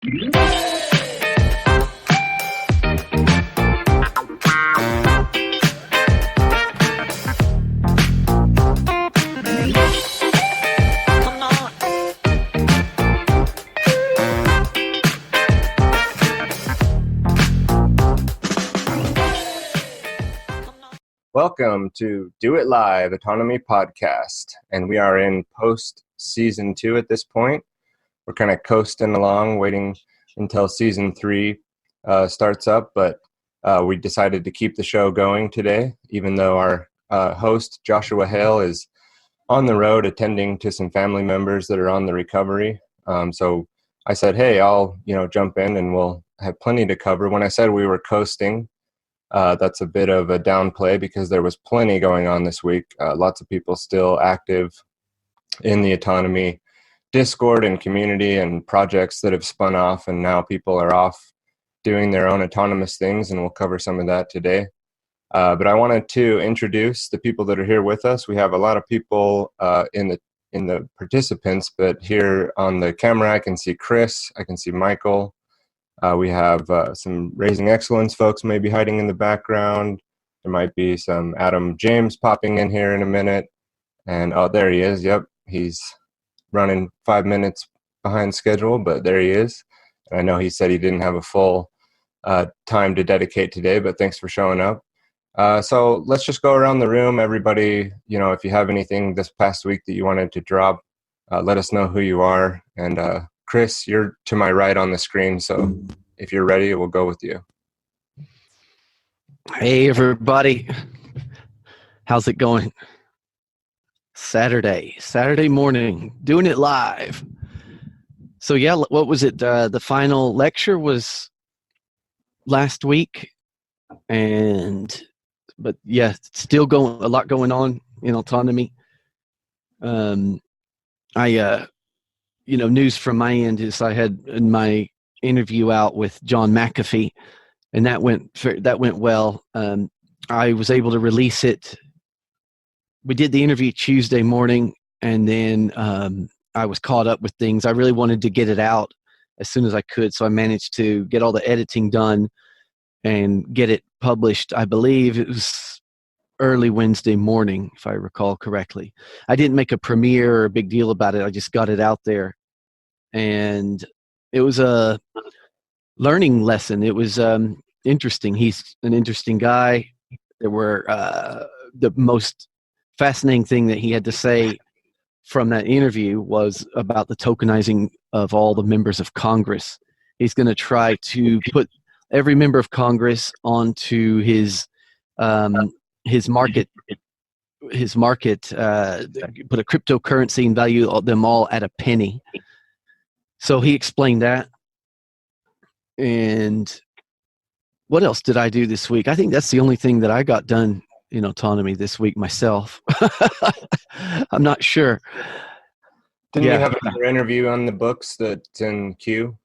Welcome to Do It Live Autonomy Podcast, and we are in post-season 2 at this point. We're kind of coasting along, waiting until season 3 starts up, but we decided to keep the show going today, even though our host, Joshua Hale, is on the road attending to some family members that are on the recovery. So I said, hey, I'll jump in and we'll have plenty to cover. When I said we were coasting, that's a bit of a downplay because there was plenty going on this week. Lots of people still active in the autonomy Discord and community and projects that have spun off, and now people are off doing their own autonomous things, and we'll cover some of that today. But I wanted to introduce the people that are here with us. We have a lot of people in the participants, but here on the camera I can see Chris, I can see Michael. We have some Raising Excellence folks maybe hiding in the background. There might be some Adam James popping in here in a minute. And oh, there he is. Yep, he's running 5 minutes behind schedule, but there he is. And I know he said he didn't have a full time to dedicate today, but thanks for showing up. So let's just go around the room. Everybody, if you have anything this past week that you wanted to drop, let us know who you are. And Chris, you're to my right on the screen, so if you're ready, we'll go with you. Hey, everybody. How's it going? Saturday morning, doing it live. So yeah, what was it? The final lecture was last week, but yeah, still a lot going on in autonomy. News from my end is I had my interview out with John McAfee, and that went well. I was able to release it. We did the interview Tuesday morning, and then I was caught up with things. I really wanted to get it out as soon as I could, so I managed to get all the editing done and get it published. I believe it was early Wednesday morning, if I recall correctly. I didn't make a premiere or a big deal about it. I just got it out there, and it was a learning lesson. It was interesting. He's an interesting guy. There were the most fascinating thing that he had to say from that interview was about the tokenizing of all the members of Congress. He's going to try to put every member of Congress onto his market, put a cryptocurrency and value them all at a penny. So he explained that. And what else did I do this week? I think that's the only thing that I got done in autonomy this week myself. I'm not sure. Didn't you have another interview on the books that's in queue?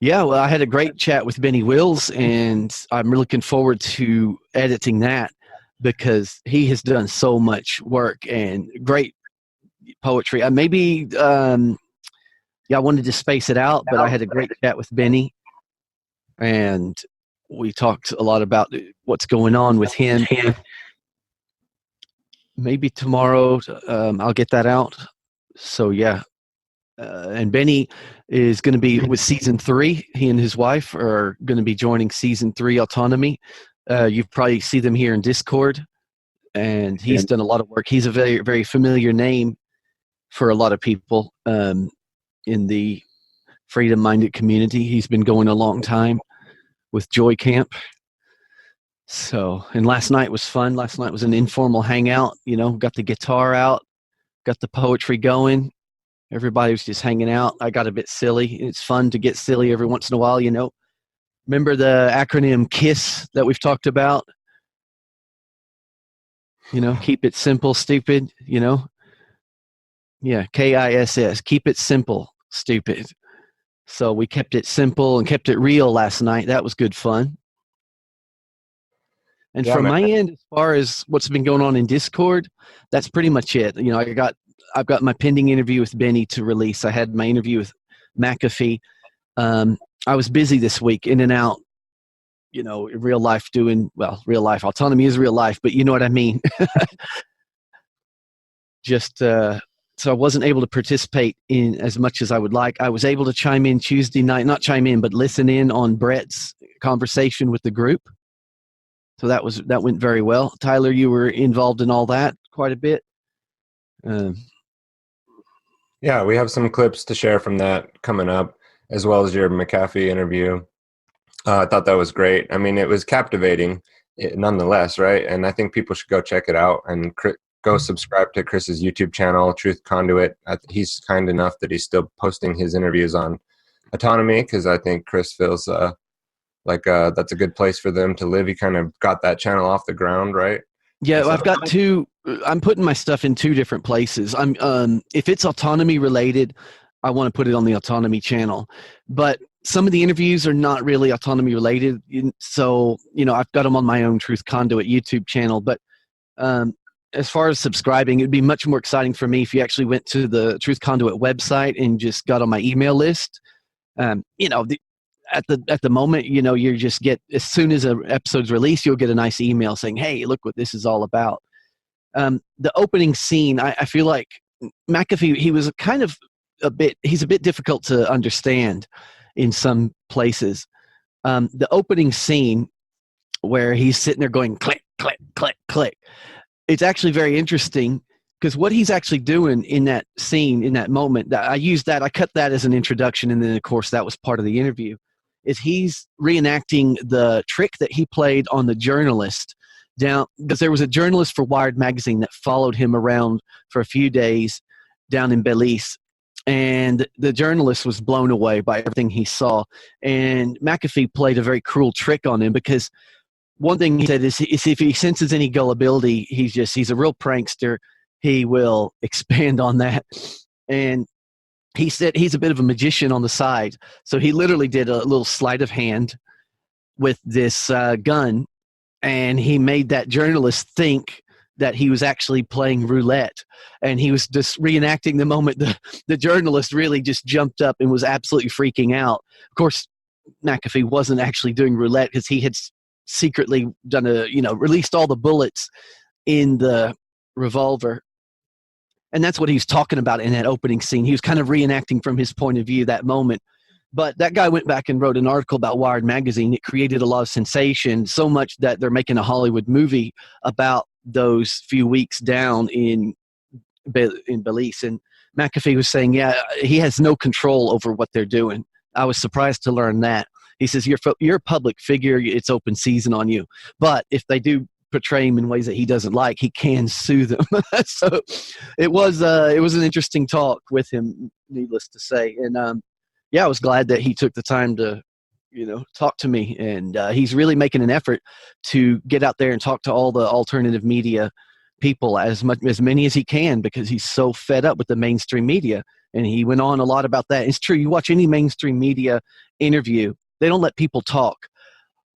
Yeah, well, I had a great chat with Benny Wills, and I'm looking forward to editing that because he has done so much work and great poetry. I wanted to space it out, but I had a great chat with Benny, and we talked a lot about what's going on with him. Maybe tomorrow I'll get that out. So yeah. And Benny is going to be with season 3. He and his wife are going to be joining season 3 Autonomy. You probably see them here in Discord, and he's done a lot of work. He's a very, very familiar name for a lot of people in the freedom-minded community. He's been going a long time with Joy Camp. So, and last night was fun. Last night was an informal hangout, got the guitar out, got the poetry going. Everybody was just hanging out. I got a bit silly. It's fun to get silly every once in a while, Remember the acronym KISS that we've talked about? Keep it simple, stupid, Yeah, KISS. Keep it simple, stupid. So we kept it simple and kept it real last night. That was good fun. And from my end, as far as what's been going on in Discord, that's pretty much it. I've got my pending interview with Benny to release. I had my interview with McAfee. I was busy this week, in and out, in real life real life. Autonomy is real life, but you know what I mean. Just so I wasn't able to participate in as much as I would like. I was able to chime in Tuesday night, not chime in, but listen in on Brett's conversation with the group. So that went very well. Tyler, you were involved in all that quite a bit. Yeah, we have some clips to share from that coming up, as well as your McAfee interview. I thought that was great. I mean, it was captivating nonetheless, right? And I think people should go check it out and go subscribe to Chris's YouTube channel, Truth Conduit. He's kind enough that he's still posting his interviews on Autonomy, because I think Chris feels like that's a good place for them to live. He kind of got that channel off the ground, right? Yeah, I've got two. I'm putting my stuff in two different places. If it's autonomy related, I want to put it on the Autonomy channel. But some of the interviews are not really autonomy related, so I've got them on my own Truth Conduit YouTube channel. But as far as subscribing, it'd be much more exciting for me if you actually went to the Truth Conduit website and just got on my email list. At the moment, you just get, as soon as an episode's released, you'll get a nice email saying, "Hey, look what this is all about." The opening scene, I feel like McAfee, he was he's a bit difficult to understand in some places. The opening scene where he's sitting there going click, click, click, click. It's actually very interesting, because what he's actually doing in that scene, in that moment, I cut that as an introduction, and then of course that was part of the interview, is he's reenacting the trick that he played on the journalist down, because there was a journalist for Wired magazine that followed him around for a few days down in Belize, and the journalist was blown away by everything he saw. And McAfee played a very cruel trick on him, because one thing he said is if he senses any gullibility, he's a real prankster. He will expand on that. And he said he's a bit of a magician on the side. So he literally did a little sleight of hand with this gun, and he made that journalist think that he was actually playing roulette. And he was just reenacting the moment the journalist really just jumped up and was absolutely freaking out. Of course, McAfee wasn't actually doing roulette, because he had secretly done released all the bullets in the revolver. And that's what he was talking about in that opening scene. He was kind of reenacting from his point of view that moment. But that guy went back and wrote an article about Wired magazine. It created a lot of sensation, so much that they're making a Hollywood movie about those few weeks down in Belize. And McAfee was saying, yeah, he has no control over what they're doing. I was surprised to learn that. He says, you're a public figure, it's open season on you. But if they do portray him in ways that he doesn't like, he can sue them. So it was an interesting talk with him, needless to say. And I was glad that he took the time to talk to me. And he's really making an effort to get out there and talk to all the alternative media people, as many as he can, because he's so fed up with the mainstream media. And he went on a lot about that. It's true. You watch any mainstream media interview, they don't let people talk,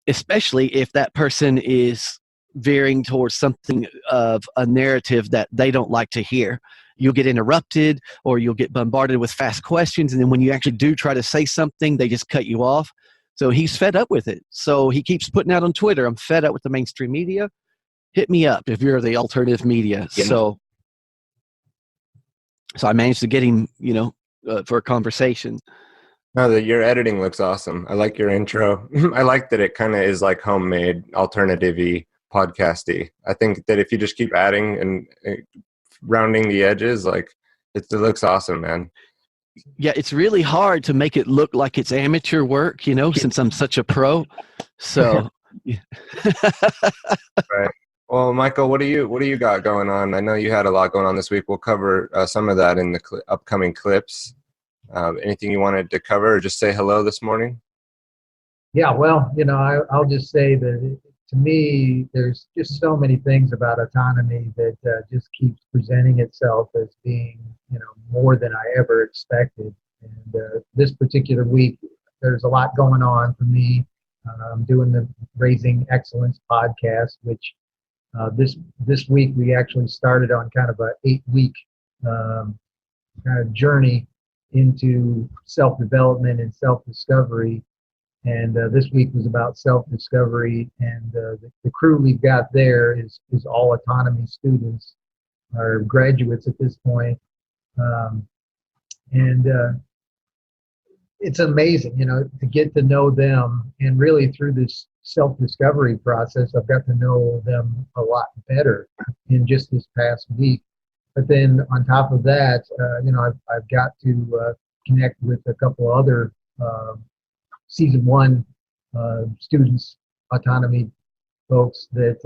especially if that person is veering towards something of a narrative that they don't like to hear. You'll get interrupted, or you'll get bombarded with fast questions. And then when you actually do try to say something, they just cut you off. So he's fed up with it. So he keeps putting out on Twitter, "I'm fed up with the mainstream media. Hit me up if you're the alternative media." Yeah. So I managed to get him, for a conversation. No, your editing looks awesome. I like your intro. I like that it kind of is like homemade, alternative-y, podcasty. I think that if you just keep adding and rounding the edges, like it looks awesome, man. Yeah, it's really hard to make it look like it's amateur work, since I'm such a pro. So, right. Well, Michael, what do you got going on? I know you had a lot going on this week. We'll cover some of that in the upcoming clips. Anything you wanted to cover, or just say hello this morning? Yeah, well, I'll just say that to me, there's just so many things about autonomy that just keeps presenting itself as being, more than I ever expected. And this particular week, there's a lot going on for me. I'm doing the Raising Excellence podcast, which this week we actually started on kind of a 8-week kind of journey into self-development and self-discovery. And this week was about self-discovery, and the crew we've got there is all autonomy students, or graduates at this point. And it's amazing, to get to know them. And really through this self-discovery process, I've got to know them a lot better in just this past week. But then on top of that, I've got to connect with a couple other season one students, autonomy folks that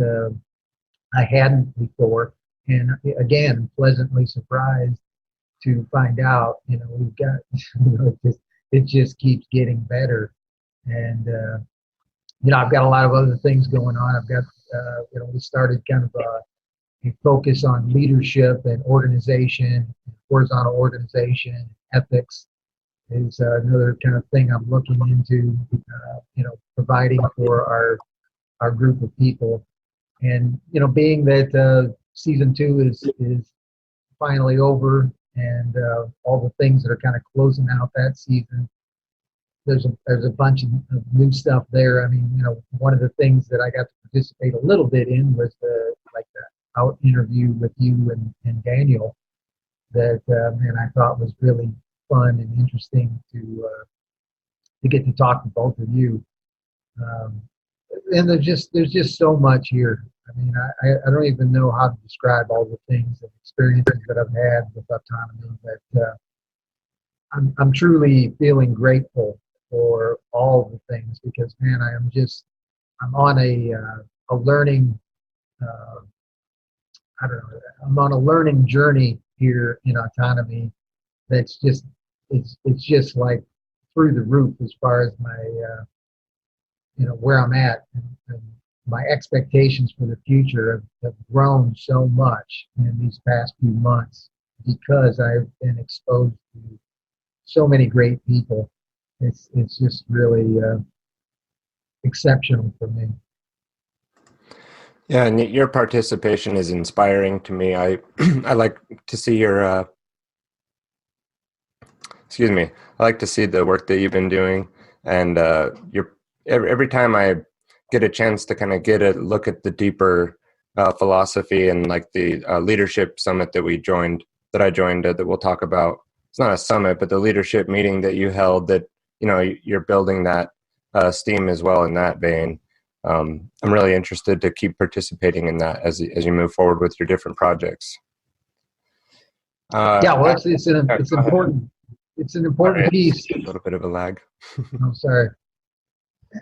I hadn't before. And again, pleasantly surprised to find out, we've got, it just keeps getting better. And, I've got a lot of other things going on. I've got, we started kind of a focus on leadership and organization, horizontal organization, ethics is another kind of thing I'm looking into, providing for our group of people. And, being that season 2 is finally over, and all the things that are kind of closing out that season, there's a bunch of new stuff there. I mean, one of the things that I got to participate a little bit in was the out interview with you and Daniel that I thought was really fun and interesting to get to talk to both of you. And there's just so much here. I mean, I don't even know how to describe all the things and experiences that I've had with autonomy, but I'm truly feeling grateful for all the things, because man, I'm on a learning I'm on a learning journey here in autonomy that's just it's just like through the roof as far as my where I'm at, and my expectations for the future have grown so much in these past few months because I've been exposed to so many great people. It's just really exceptional for me. Yeah, and your participation is inspiring to me. I like to see your I like to see the work that you've been doing, and every time I get a chance to kind of get a look at the deeper philosophy, and like the leadership summit that I joined that we'll talk about. It's not a summit, but the leadership meeting that you held, that you're building that steam as well in that vein. I'm really interested to keep participating in that as you move forward with your different projects. It's an important piece. A little bit of a lag. I'm sorry.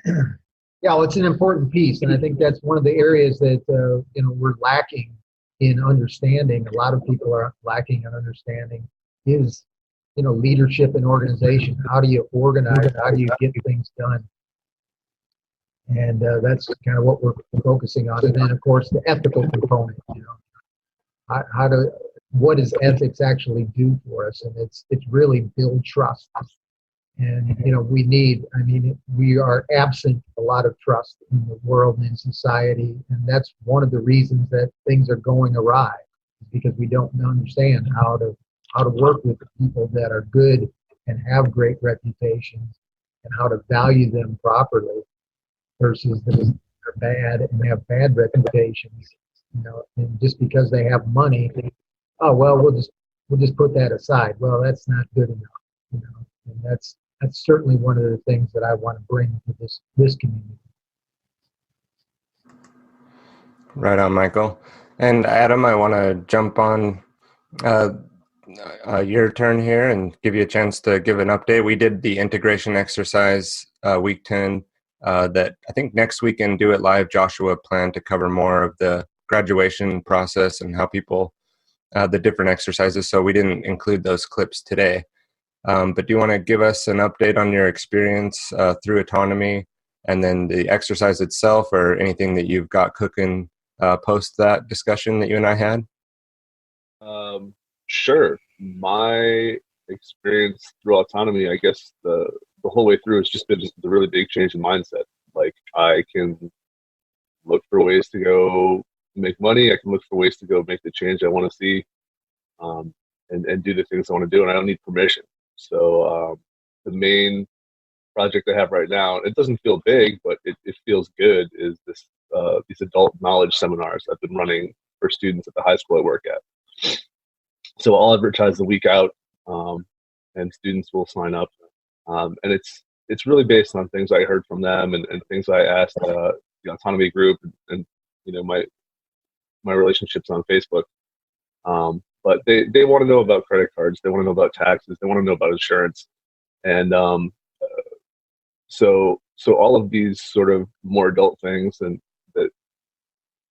Yeah, well, it's an important piece, and I think that's one of the areas that we're lacking in understanding. A lot of people are lacking in understanding is leadership and organization. How do you organize? How do you get things done? And that's kind of what we're focusing on. And then, of course, the ethical component. What does ethics actually do for us? And it's really build trust. And we are absent a lot of trust in the world and in society, and that's one of the reasons that things are going awry, because we don't understand how to work with the people that are good and have great reputations, and how to value them properly versus those that are bad and have bad reputations. And just because they have money, we'll just put that aside. Well, that's not good enough. And that's certainly one of the things that I want to bring to this community. Right on, Michael. And Adam, I want to jump on your turn here and give you a chance to give an update. We did the integration exercise week 10 that I think next week in Do It Live, Joshua planned to cover more of the graduation process and how people, the different exercises. So we didn't include those clips today. But do you want to give us an update on your experience through autonomy, and then the exercise itself, or anything that you've got cooking post that discussion that you and I had? Sure. My experience through autonomy, I guess the whole way through, has just been the really big change in mindset. Like, I can look for ways to go make money. I can look for ways to go make the change I want to see, and do the things I want to do, and I don't need permission. So the main project I have right now, it doesn't feel big, but it feels good, is these adult knowledge seminars I've been running for students at the high school I work at. So I'll advertise the week out, and students will sign up. And it's really based on things I heard from them and things I asked the autonomy group and my relationships on Facebook. But they want to know about credit cards, they want to know about taxes, they want to know about insurance, and so all of these sort of more adult things and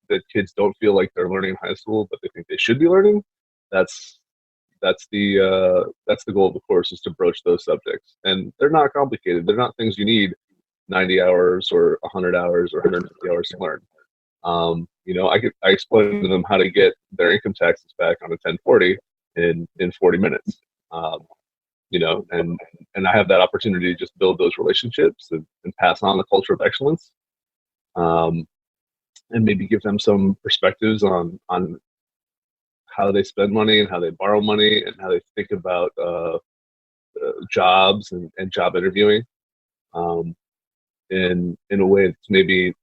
that kids don't feel like they're learning in high school, but they think they should be learning. That's the goal of the course, is to broach those subjects, and they're not complicated. They're not things you need 90 hours or 100 hours or 150 hours to learn. I explain to them how to get their income taxes back on a 1040 in 40 minutes. And I have that opportunity to just build those relationships and pass on the culture of excellence, and maybe give them some perspectives on how they spend money and how they borrow money and how they think about jobs and job interviewing in a way that's maybe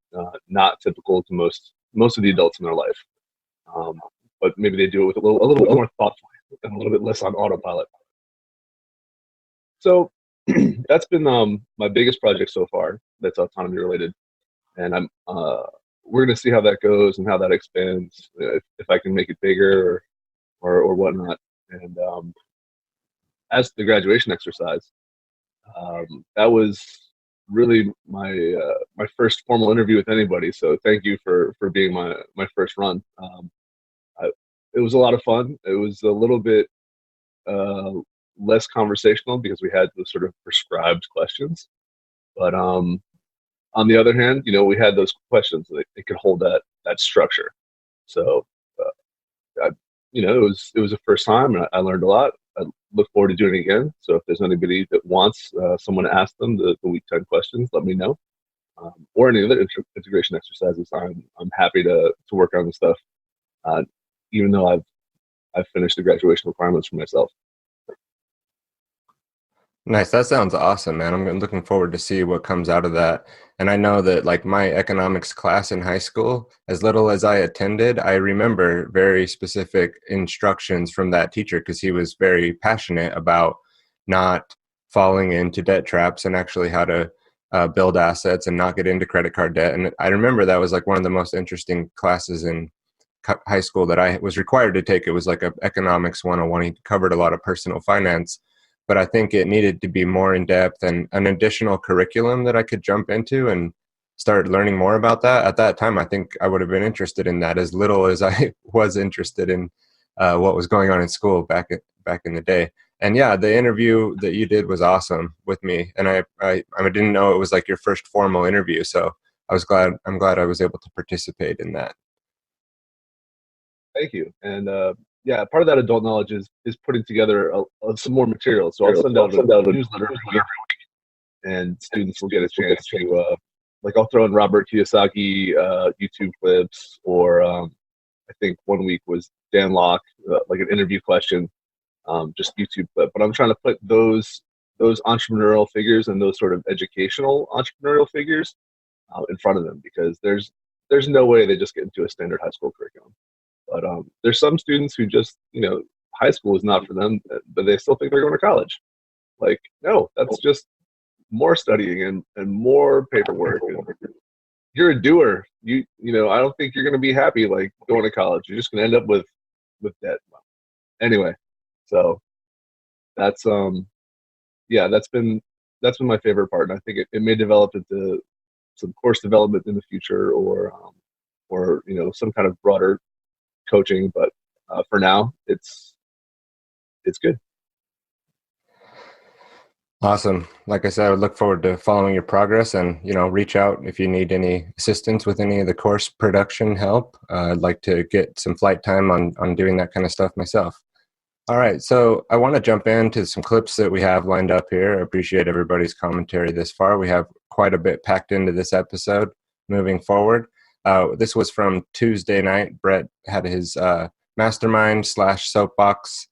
not typical to most of the adults in their life. But maybe they do it with a little bit more thoughtfully and a little bit less on autopilot. So that's been my biggest project so far that's autonomy related, and we're going to see how that goes and how that expands, if I can make it bigger or whatnot. And as the graduation exercise, that was really my first formal interview with anybody. So thank you for being my first run. It was a lot of fun. It was a little bit less conversational because we had those sort of prescribed questions, but on the other hand, we had those questions that it could hold that structure. So it was the first time, and I learned a lot. I look forward to doing it again. So if there's anybody that wants someone to ask them the week 10 questions, let me know. Or any other integration exercises, I'm happy to work on this stuff, even though I've finished the graduation requirements for myself. Nice. That sounds awesome, man. I'm looking forward to see what comes out of that. And I know that like my economics class in high school, as little as I attended, I remember very specific instructions from that teacher because he was very passionate about not falling into debt traps and actually how to build assets and not get into credit card debt. And I remember that was like one of the most interesting classes in high school that I was required to take. It was like a economics 101. He covered a lot of personal finance, but I think it needed to be more in depth and an additional curriculum that I could jump into and start learning more about that. At that time, I think I would have been interested in that as little as I was interested in what was going on in school back in the day. And yeah, the interview that you did was awesome with me, and I didn't know it was like your first formal interview, so I'm glad I was able to participate in that. Thank you. And yeah, part of that adult knowledge is putting together some more material. So I'll send out a newsletter every week, and students will get a chance to I'll throw in Robert Kiyosaki YouTube clips, or I think one week was Dan Locke, like an interview question, just YouTube clip. But I'm trying to put those entrepreneurial figures and those sort of educational entrepreneurial figures in front of them, because there's no way they just get into a standard high school curriculum. But there's some students who just, high school is not for them, but they still think they're going to college. Like, no, that's just more studying and more paperwork. And you're a doer. I don't think you're going to be happy like going to college. You're just going to end up with debt. Anyway, so that's that's been my favorite part, and I think it may develop into some course development in the future, or some kind of broader coaching, but for now it's good. Awesome. Like I said, I would look forward to following your progress, and reach out if you need any assistance with any of the course production help. I'd like to get some flight time on doing that kind of stuff myself. All right, so I want to jump into some clips that we have lined up here. I appreciate everybody's commentary this far. We have quite a bit packed into this episode moving forward. This was from Tuesday night. Brett had his Mastermind / Soapbox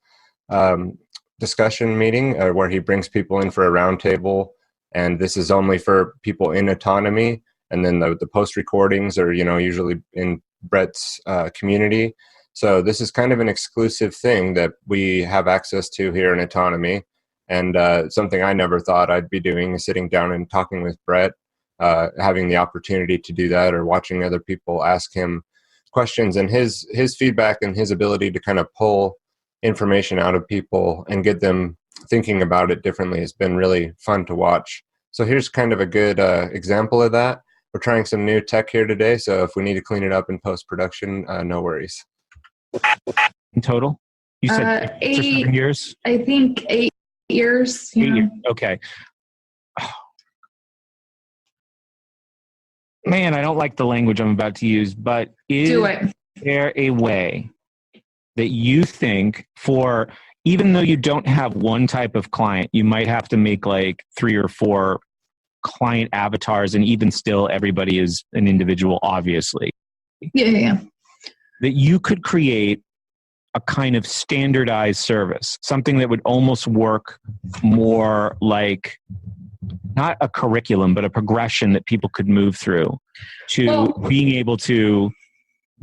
discussion meeting where he brings people in for a roundtable, and this is only for people in autonomy. And then the post recordings are, usually in Brett's community. So this is kind of an exclusive thing that we have access to here in autonomy. And something I never thought I'd be doing is sitting down and talking with Brett, having the opportunity to do that, or watching other people ask him questions, and his feedback and his ability to kind of pull information out of people and get them thinking about it differently has been really fun to watch. So here's kind of a good example of that. We're trying some new tech here today, so if we need to clean it up in post-production, no worries. In total? You said 6 or 7 years? I think 8 years. 8 years. Okay. Man, I don't like the language I'm about to use, but is there a way that you think for, even though you don't have one type of client, you might have to make like 3 or 4 client avatars, and even still everybody is an individual, obviously. Yeah. That you could create a kind of standardized service, something that would almost work more like not a curriculum, but a progression that people could move through to being able to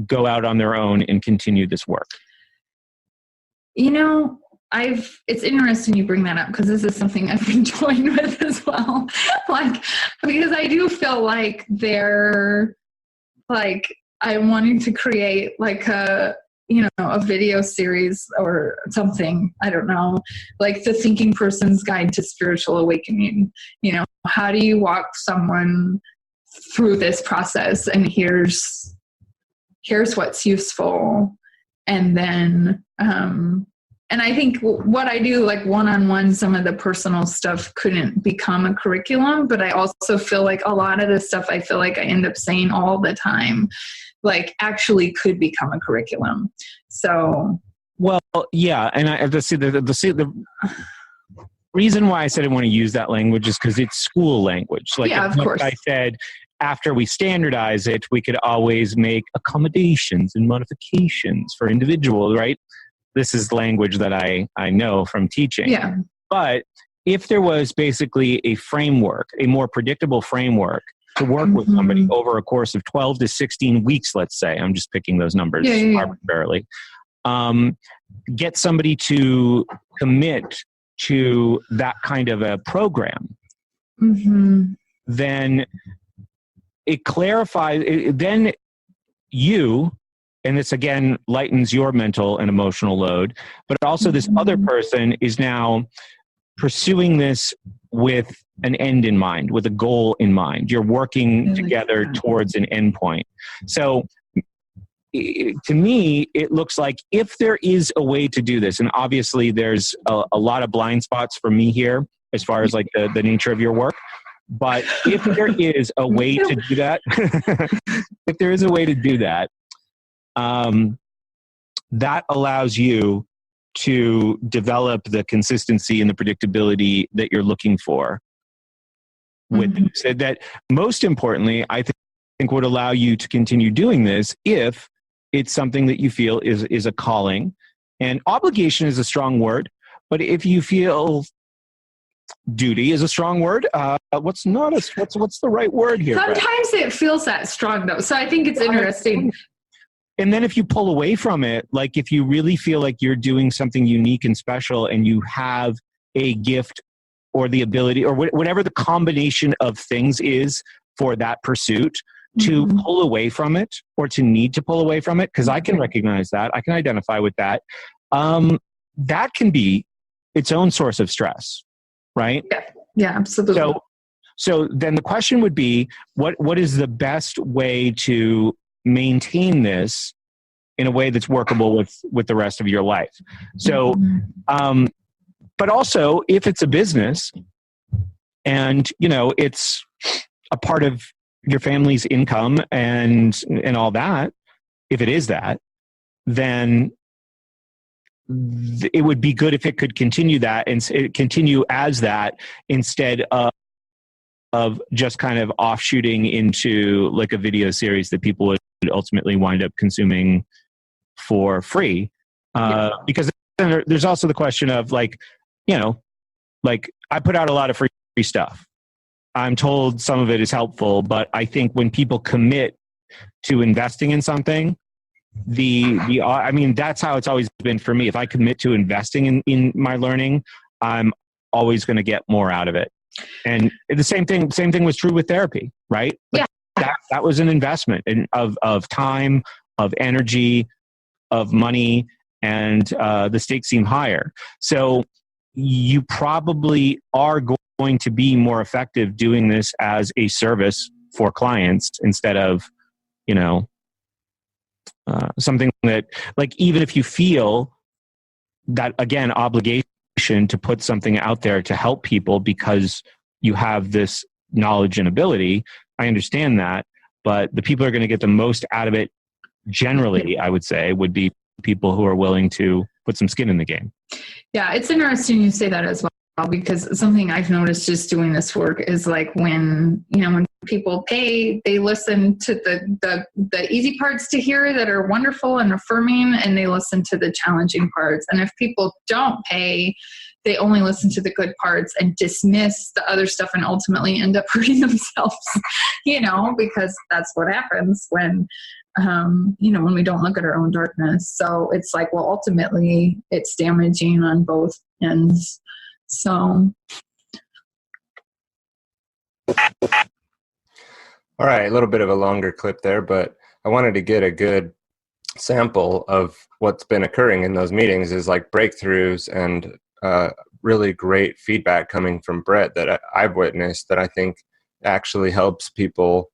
go out on their own and continue this work. It's interesting you bring that up, because this is something I've been toying with as well. Because I do feel like I'm wanting to create like a video series or something. I don't know, like the Thinking Person's Guide to Spiritual Awakening. How do you walk someone through this process? And here's what's useful. And then, and I think what I do, like one-on-one, some of the personal stuff couldn't become a curriculum, but I also feel like a lot of the stuff I feel like I end up saying all the time, like actually could become a curriculum. So. Well, yeah. And I have to see the reason why I said I want to use that language is because it's school language. Like, yeah, of course. I said, after we standardize it, we could always make accommodations and modifications for individuals, right? This is language that I know from teaching. Yeah. But if there was basically a framework, a more predictable framework to work with somebody over a course of 12 to 16 weeks, let's say, I'm just picking those numbers arbitrarily, get somebody to commit to that kind of a program, then it clarifies, then you, and this again lightens your mental and emotional load, but also this other person is now pursuing this with an end in mind, with a goal in mind. You're working together towards an end point. So to me, it looks like if there is a way to do this, and obviously there's a lot of blind spots for me here as far as like the nature of your work, but if there is a way to do that, that allows you to develop the consistency and the predictability that you're looking for. With said that, most importantly, I think would allow you to continue doing this if it's something that you feel is a calling. And obligation is a strong word, but if you feel duty is a strong word. What's the right word here? Sometimes it feels that strong though. So I think it's interesting. And then if you pull away from it, like if you really feel like you're doing something unique and special and you have a gift or the ability or whatever the combination of things is for that pursuit, to pull away from it or to need to pull away from it, because I can recognize that, I can identify with that, that can be its own source of stress, right? Yeah, absolutely. So then the question would be, what is the best way to maintain this in a way that's workable with the rest of your life? So, but also if it's a business and, it's a part of your family's income and all that, if it is that, then it would be good if it could continue that and continue as that instead of just kind of offshooting into like a video series that people would ultimately wind up consuming for free. Because then there's also the question of like, you know, like I put out a lot of free stuff. I'm told some of it is helpful, but I think when people commit to investing in something, I mean, that's how it's always been for me. If I commit to investing in my learning, I'm always going to get more out of it. And the same thing was true with therapy, right? Like that was an investment of time, of energy, of money, and the stakes seem higher. So you probably are going to be more effective doing this as a service for clients instead of, you know, something that, like, even if you feel that, again, obligation to put something out there to help people because you have this knowledge and ability, I understand that, but the people who are going to get the most out of it generally, I would say, would be people who are willing to put some skin in the game. Yeah, it's interesting you say that as well, because something I've noticed just doing this work is like when people pay, they listen to the easy parts to hear that are wonderful and affirming, and they listen to the challenging parts. And if people don't pay, they only listen to the good parts and dismiss the other stuff and ultimately end up hurting themselves, because that's what happens when when we don't look at our own darkness. So it's like, well, ultimately it's damaging on both ends. So. All right, a little bit of a longer clip there, but I wanted to get a good sample of what's been occurring in those meetings is like breakthroughs and really great feedback coming from Brett that I've witnessed that I think actually helps people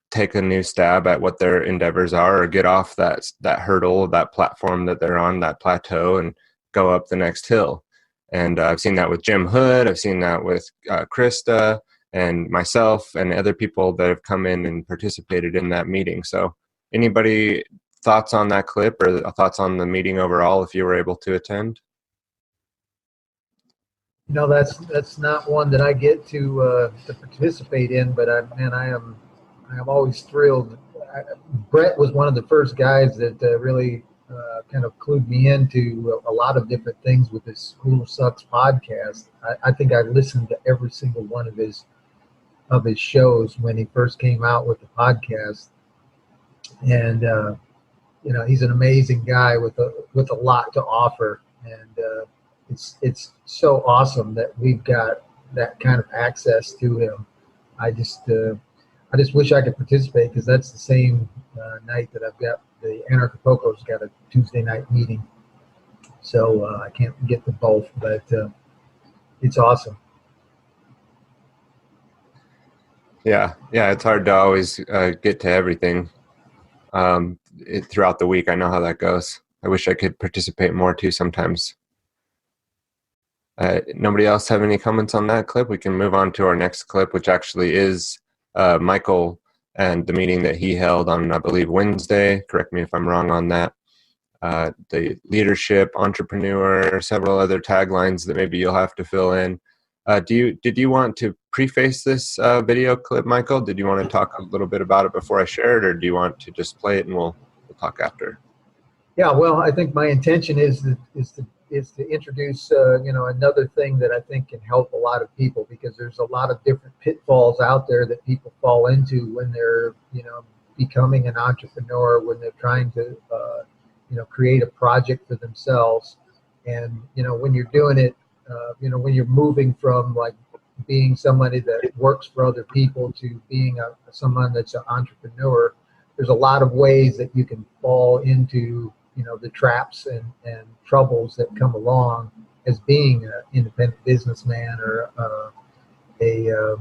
take a new stab at what their endeavors are or get off that hurdle, that platform that they're on, that plateau, and go up the next hill. And I've seen that with Jim Hood. I've seen that with Krista and myself and other people that have come in and participated in that meeting. So anybody thoughts on that clip or thoughts on the meeting overall if you were able to attend? That's not one that I get to participate in, but I am always thrilled. Brett was one of the first guys that really kind of clued me into a lot of different things with this School Sucks podcast. I think I listened to every single one of his shows when he first came out with the podcast, and he's an amazing guy with a lot to offer, and it's so awesome that we've got that kind of access to him. I just wish I could participate, because that's the same night that I've got the Anarchapulco's got a Tuesday night meeting. So I can't get to both, but it's awesome. Yeah, it's hard to always get to everything throughout the week. I know how that goes. I wish I could participate more too sometimes. Nobody else have any comments on that clip? We can move on to our next clip, which actually is Michael and the meeting that he held on, I believe, Wednesday. Correct me if I'm wrong on that. The leadership, entrepreneur, several other taglines that maybe you'll have to fill in. Did you want to preface this video clip, Michael? Did you want to talk a little bit about it before I share it, or do you want to just play it and we'll talk after? Yeah, well, I think my intention is to introduce another thing that I think can help a lot of people, because there's a lot of different pitfalls out there that people fall into when they're becoming an entrepreneur, when they're trying to create a project for themselves, and when you're doing it, when you're moving from like being somebody that works for other people to being someone that's an entrepreneur, there's a lot of ways that you can fall into the traps and troubles that come along as being an independent businessman or a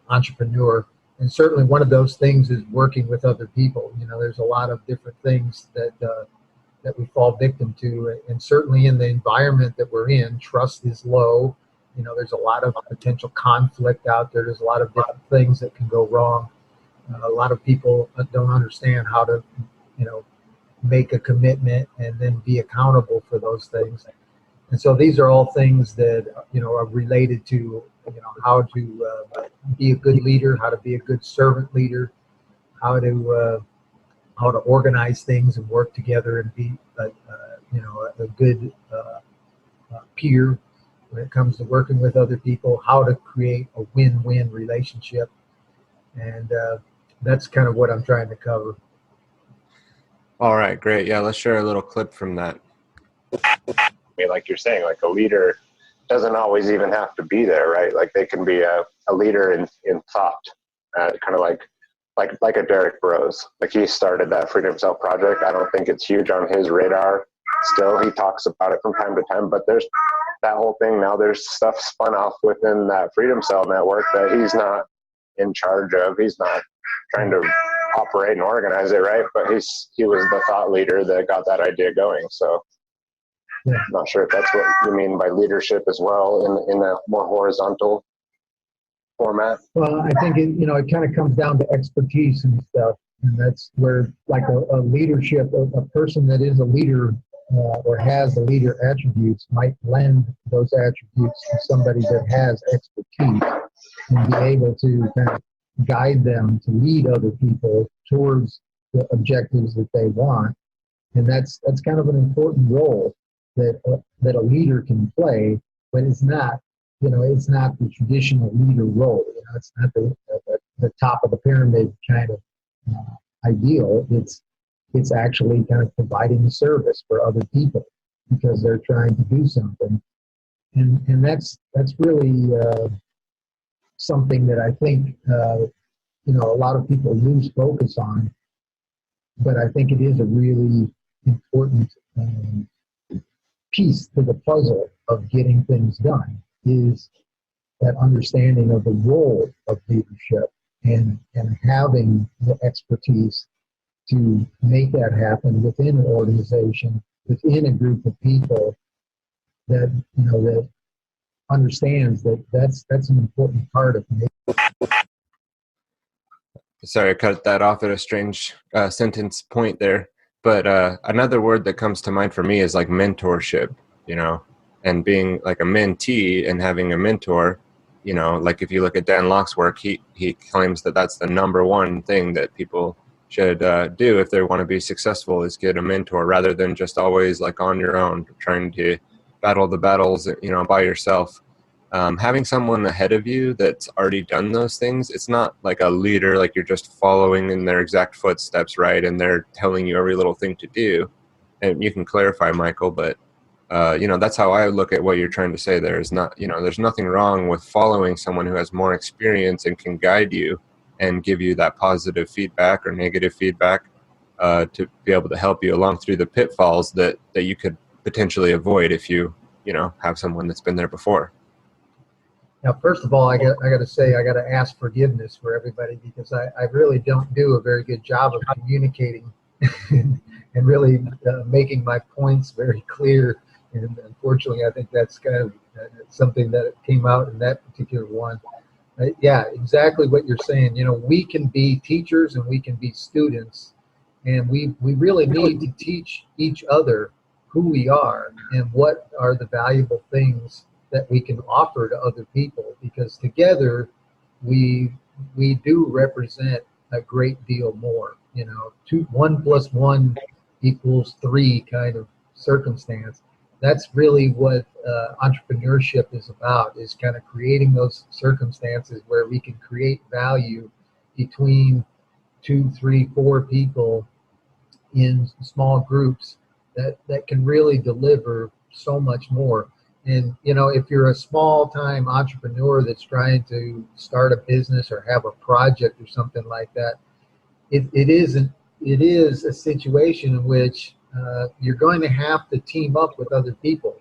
entrepreneur. And certainly one of those things is working with other people. There's a lot of different things that we fall victim to, and certainly in the environment that we're in, trust is low. There's a lot of potential conflict out there. There's a lot of different things that can go wrong. A lot of people don't understand how to make a commitment and then be accountable for those things. And so these are all things that are related to how to be a good leader, how to be a good servant leader, how to organize things and work together and be a good peer when it comes to working with other people, how to create a win-win relationship. And that's kind of what I'm trying to cover. All right, great. Yeah, let's share a little clip from that. I mean, like you're saying, like a leader doesn't always even have to be there, right? Like they can be a leader in thought, kind of like a Derek Burrows. Like he started that Freedom Cell project. I don't think it's huge on his radar still. He talks about it from time to time, but there's that whole thing now. There's stuff spun off within that Freedom Cell network that he's not in charge of. He's not trying to operate and organize it, right? But he was the thought leader that got that idea going. So I'm not sure if that's what you mean by leadership as well in a more horizontal format. Well, I think it kind of comes down to expertise and stuff, and that's where like a leadership, a person that is a leader or has the leader attributes might lend those attributes to somebody that has expertise and be able to kind of guide them to lead other people towards the objectives that they want. And that's kind of an important role that a leader can play, but it's not the traditional leader role. It's not the top of the pyramid kind of ideal. It's actually kind of providing a service for other people because they're trying to do something, and that's really something that I think a lot of people lose focus on. But I think it is a really important piece to the puzzle of getting things done, is that understanding of the role of leadership and having the expertise to make that happen within an organization, within a group of people that that understands that that's an important part of making. Sorry, I cut that off at a strange sentence point there. But another word that comes to mind for me is like mentorship, and being like a mentee and having a mentor. Like if you look at Dan Locke's work, he claims that that's the number one thing that people should do if they want to be successful, is get a mentor rather than just always like on your own trying to battle the battles, by yourself. Having someone ahead of you that's already done those things, it's not like a leader, like you're just following in their exact footsteps, right? And they're telling you every little thing to do. And you can clarify, Michael, but that's how I look at what you're trying to say there. Is not, there's nothing wrong with following someone who has more experience and can guide you and give you that positive feedback or negative feedback to be able to help you along through the pitfalls that you could potentially avoid if you have someone that's been there before. Now, first of all, I got to say, I got to ask forgiveness for everybody because I really don't do a very good job of communicating and really making my points very clear. And unfortunately, I think that's kind of something that came out in that particular one. Yeah, exactly what you're saying. We can be teachers and we can be students, and we really need to teach each other who we are and what are the valuable things that we can offer to other people, because together we do represent a great deal more. 1 + 1 = 3 kind of circumstance. That's really what entrepreneurship is about, is kind of creating those circumstances where we can create value between 2, 3, 4 people in small groups that can really deliver so much more. And, if you're a small-time entrepreneur that's trying to start a business or have a project or something like that, it is a situation in which you're going to have to team up with other people.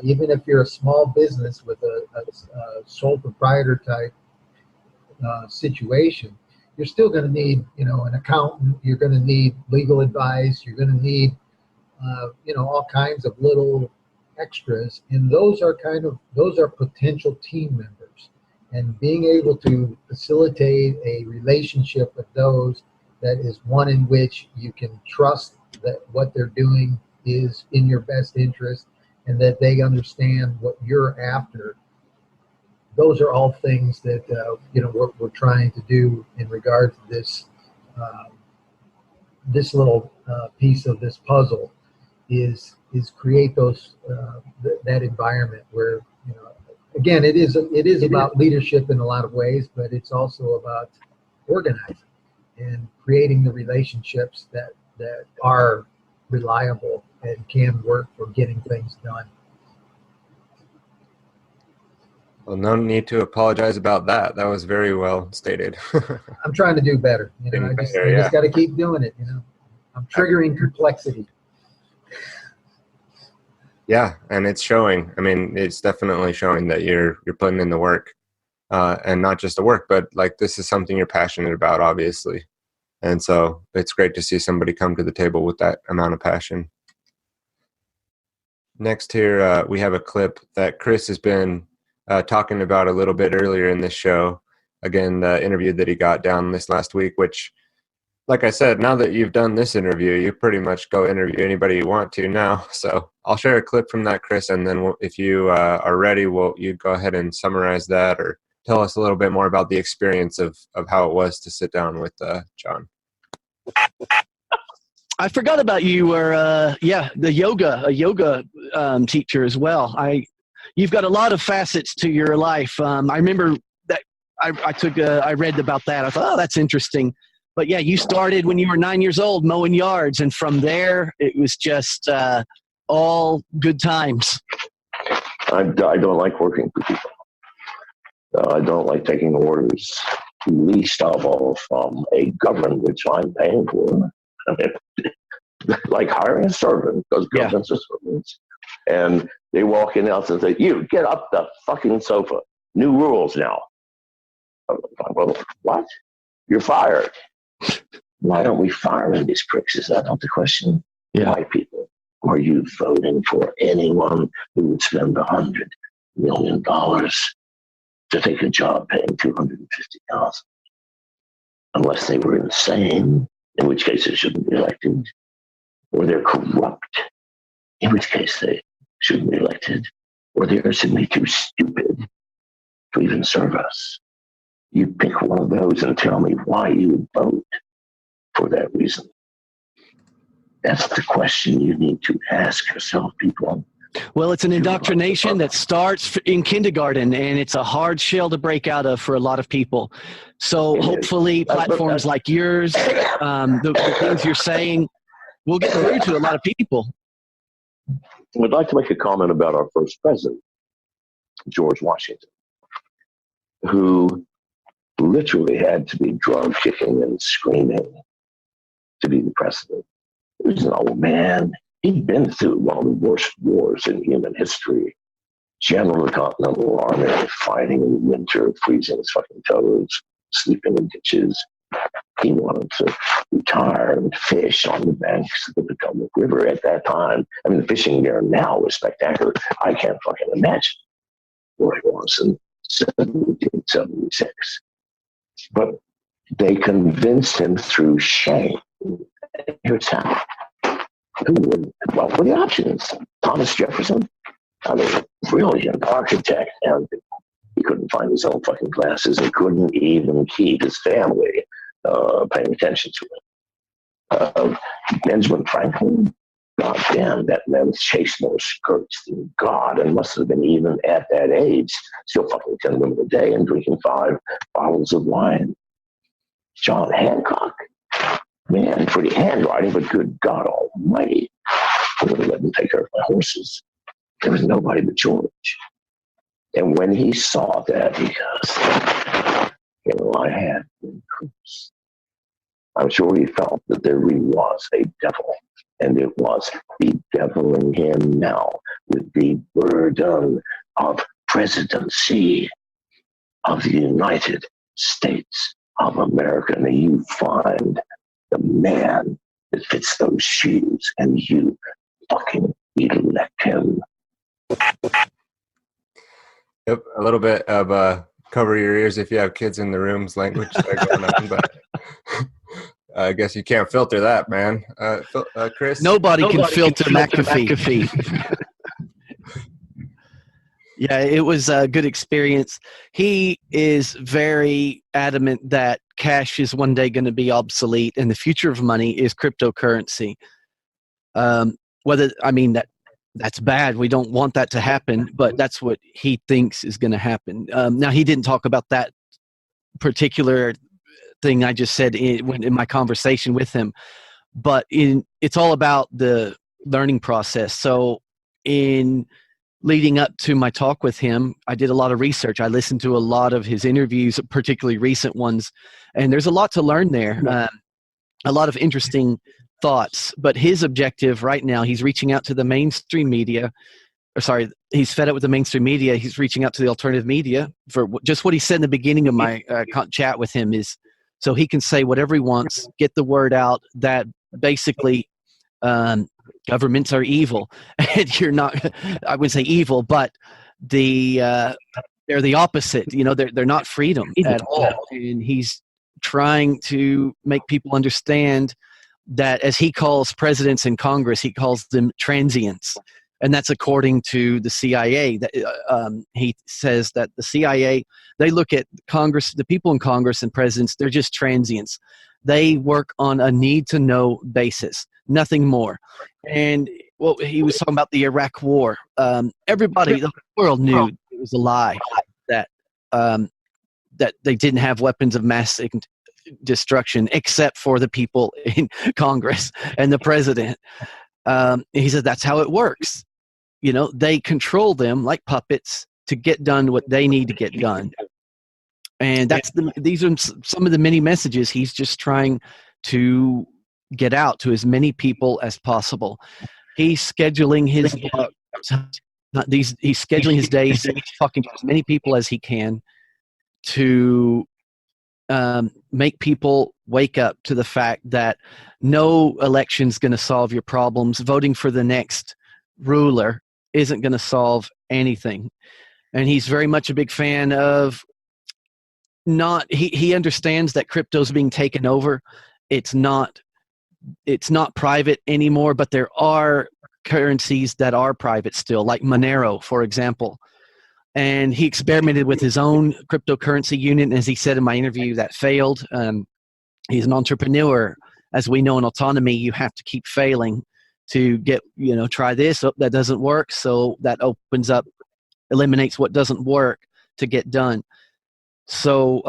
Even if you're a small business with a sole proprietor type situation, you're still going to need, an accountant. You're going to need legal advice. You're going to need, all kinds of little extras, and those are potential team members. And being able to facilitate a relationship with those that is one in which you can trust that what they're doing is in your best interest and that they understand what you're after. Those are all things that we're trying to do in regard to this this little piece of this puzzle, is is create those that environment where, you know, again, it is about leadership in a lot of ways, but it's also about organizing and creating the relationships that are reliable and can work for getting things done. Well, no need to apologize about that. That was very well stated. I'm trying to do better. You know, I just got to keep doing it. You know, I'm triggering complexity. Yeah, and it's showing. I mean, it's definitely showing that you're putting in the work, and not just the work, but like this is something you're passionate about, obviously. And so it's great to see somebody come to the table with that amount of passion. Next here, we have a clip that Chris has been talking about a little bit earlier in this show. Again, the interview that he got down this last week, which, like I said, now that you've done this interview, you pretty much go interview anybody you want to now. So I'll share a clip from that, Chris, and then if you are ready, you go ahead and summarize that or tell us a little bit more about the experience of how it was to sit down with John. I forgot about you were, a yoga teacher as well. You've got a lot of facets to your life. I remember that I read about that. I thought, oh, that's interesting. But yeah, you started when you were 9 years old mowing yards, and from there it was just all good times. I don't like working for people. I don't like taking orders, least of all from a government which I'm paying for. I mean, like hiring a servant, because governments are servants. And they walk in the house and say, "You get up the fucking sofa. New rules now." I'm like, well, what? You're fired. Why don't we fire these pricks? Is that not the question? Yeah. Why, people? Are you voting for anyone who would spend $100 million to take a job paying $250,000? Unless they were insane, in which case they shouldn't be elected, or they're corrupt, in which case they shouldn't be elected, or they're simply too stupid to even serve us. You pick one of those and tell me why you would vote for that reason. That's the question you need to ask yourself, people. Well, it's an indoctrination that starts in kindergarten, and it's a hard shell to break out of for a lot of people. So hopefully platforms like yours, the things you're saying, will get through to a lot of people. I'd like to make a comment about our first president, George Washington, who literally had to be drug kicking and screaming to be the president. He was an old man. He'd been through one of the worst wars in human history. General of the Continental Army, fighting in winter, freezing his fucking toes, sleeping in ditches. He wanted to retire and fish on the banks of the Potomac River at that time. I mean, the fishing there now was spectacular. I can't fucking imagine where it was in 1776. But they convinced him through shame. Here's how. Well, what are the options? Thomas Jefferson? I mean, brilliant architect, and he couldn't find his own fucking glasses and couldn't even keep his family paying attention to him. Benjamin Franklin? God damn, that man chased more skirts than God, and must have been, even at that age, still fucking 10 women a day and drinking 5 bottles of wine. John Hancock? Man, pretty handwriting, but good God almighty. I would have let him take care of my horses. There was nobody but George. And when he saw that, he goes, you know, I had been cursed. I'm sure he felt that there really was a devil, and it was bedeviling him now with the burden of presidency of the United States of America. And you find the man that fits those shoes, and you fucking elect him. Yep, a little bit of cover your ears if you have kids in the rooms language there going on, but I guess you can't filter that, man. Chris? Nobody can filter McAfee. Yeah, it was a good experience. He is very adamant that cash is one day going to be obsolete, and the future of money is cryptocurrency. That that's bad. We don't want that to happen, but that's what he thinks is going to happen. Now, he didn't talk about that particular thing I just said in my conversation with him, but it's all about the learning process. So in leading up to my talk with him, I did a lot of research. I listened to a lot of his interviews, particularly recent ones, and there's a lot to learn there. A lot of interesting thoughts, but his objective right now, he's reaching out to the mainstream media. He's fed up with the mainstream media. He's reaching out to the alternative media for just what he said in the beginning of my chat with him is so he can say whatever he wants, get the word out that basically governments are evil. And you're not, I wouldn't say evil, but they're the opposite. You know, they're not freedom at all. And he's trying to make people understand that, as he calls presidents in Congress, he calls them transients. And that's according to the CIA. He says that the CIA, they look at Congress, the people in Congress and presidents, they're just transients. They work on a need-to-know basis, nothing more. And well, he was talking about the Iraq War. Everybody, the world knew it was a lie that that they didn't have weapons of mass destruction, except for the people in Congress and the president. He said that's how it works. You know, they control them like puppets to get done what they need to get done. And these are some of the many messages he's just trying to get out to as many people as possible. He's scheduling his he's scheduling his days, talking to as many people as he can to make people wake up to the fact that no election's going to solve your problems. Voting for the next ruler isn't going to solve anything. And he's very much a big fan of he understands that crypto's being taken over. It's not private anymore, but there are currencies that are private still, like Monero, for example. And he experimented with his own cryptocurrency unit, and as he said in my interview, that failed. He's an entrepreneur. As we know in autonomy, you have to keep failing to get, try this. Oh, that doesn't work. So that eliminates what doesn't work to get done. So,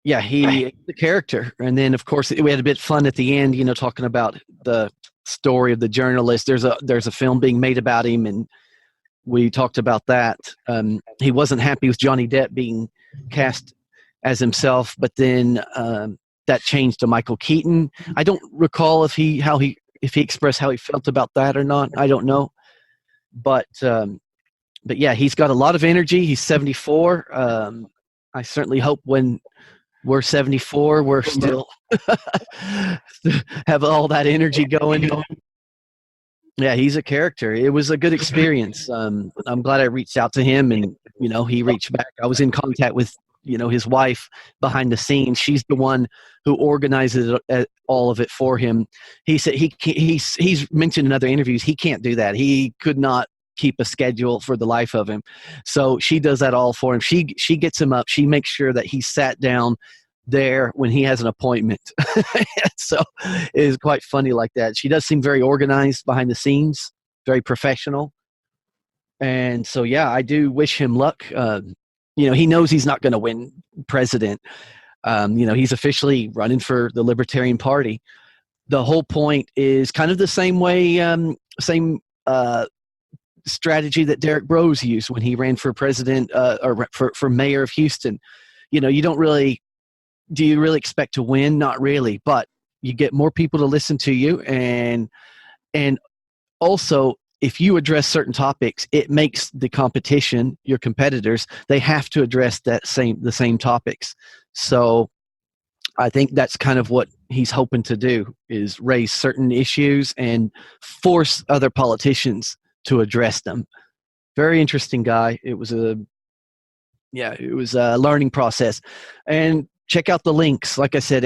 he's the character. And then, of course, we had a bit of fun at the end, talking about the story of the journalist. There's a film being made about him, and we talked about that. He wasn't happy with Johnny Depp being cast as himself, but then that changed to Michael Keaton. I don't recall if he expressed how he felt about that or not. I don't know, but yeah, he's got a lot of energy. He's 74. I certainly hope when we're 74, we're still have all that energy going. Yeah, he's a character. It was a good experience. I'm glad I reached out to him, and he reached back. I was in contact with his wife behind the scenes. She's the one who organizes all of it for him. He said he's mentioned in other interviews he can't do that. He could not keep a schedule for the life of him. So she does that all for him. She gets him up. She makes sure that he's sat down there when he has an appointment. So it is quite funny like that. She does seem very organized behind the scenes, very professional. And so, yeah, I do wish him luck. He knows he's not going to win president. He's officially running for the Libertarian Party. The whole point is kind of the same way, same strategy that Derek Brose used when he ran for president or for mayor of Houston. Do you really expect to win? Not really, but you get more people to listen to you, and also if you address certain topics, it makes the competition, your competitors, they have to address the same topics. So I think that's kind of what he's hoping to do, is raise certain issues and force other politicians to address them. Very interesting guy. It was a learning process. And check out the links. Like I said,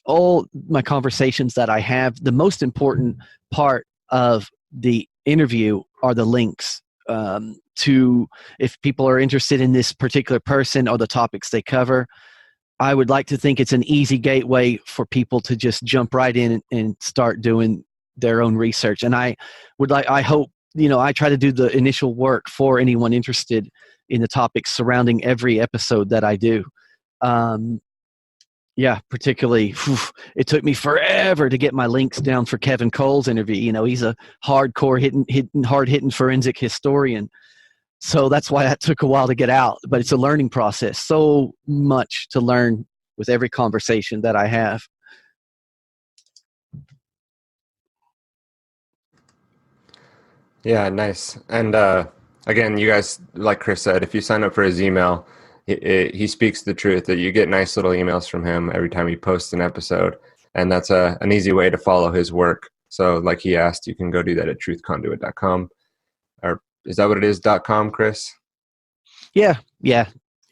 all my conversations that I have, the most important part of the interview are the links to, if people are interested in this particular person or the topics they cover. I would like to think it's an easy gateway for people to just jump right in and start doing their own research. And I hope, I try to do the initial work for anyone interested in the topics surrounding every episode that I do. Particularly, it took me forever to get my links down for Kevin Cole's interview. He's a hardcore hard-hitting forensic historian. So that's why that took a while to get out, but it's a learning process. So much to learn with every conversation that I have. Yeah, nice. And again, you guys, like Chris said, if you sign up for his email, he speaks the truth. That you get nice little emails from him every time he posts an episode, and that's an easy way to follow his work. So, like he asked, you can go do that at truthconduit.com, or is that what it is? .com, Chris? Yeah.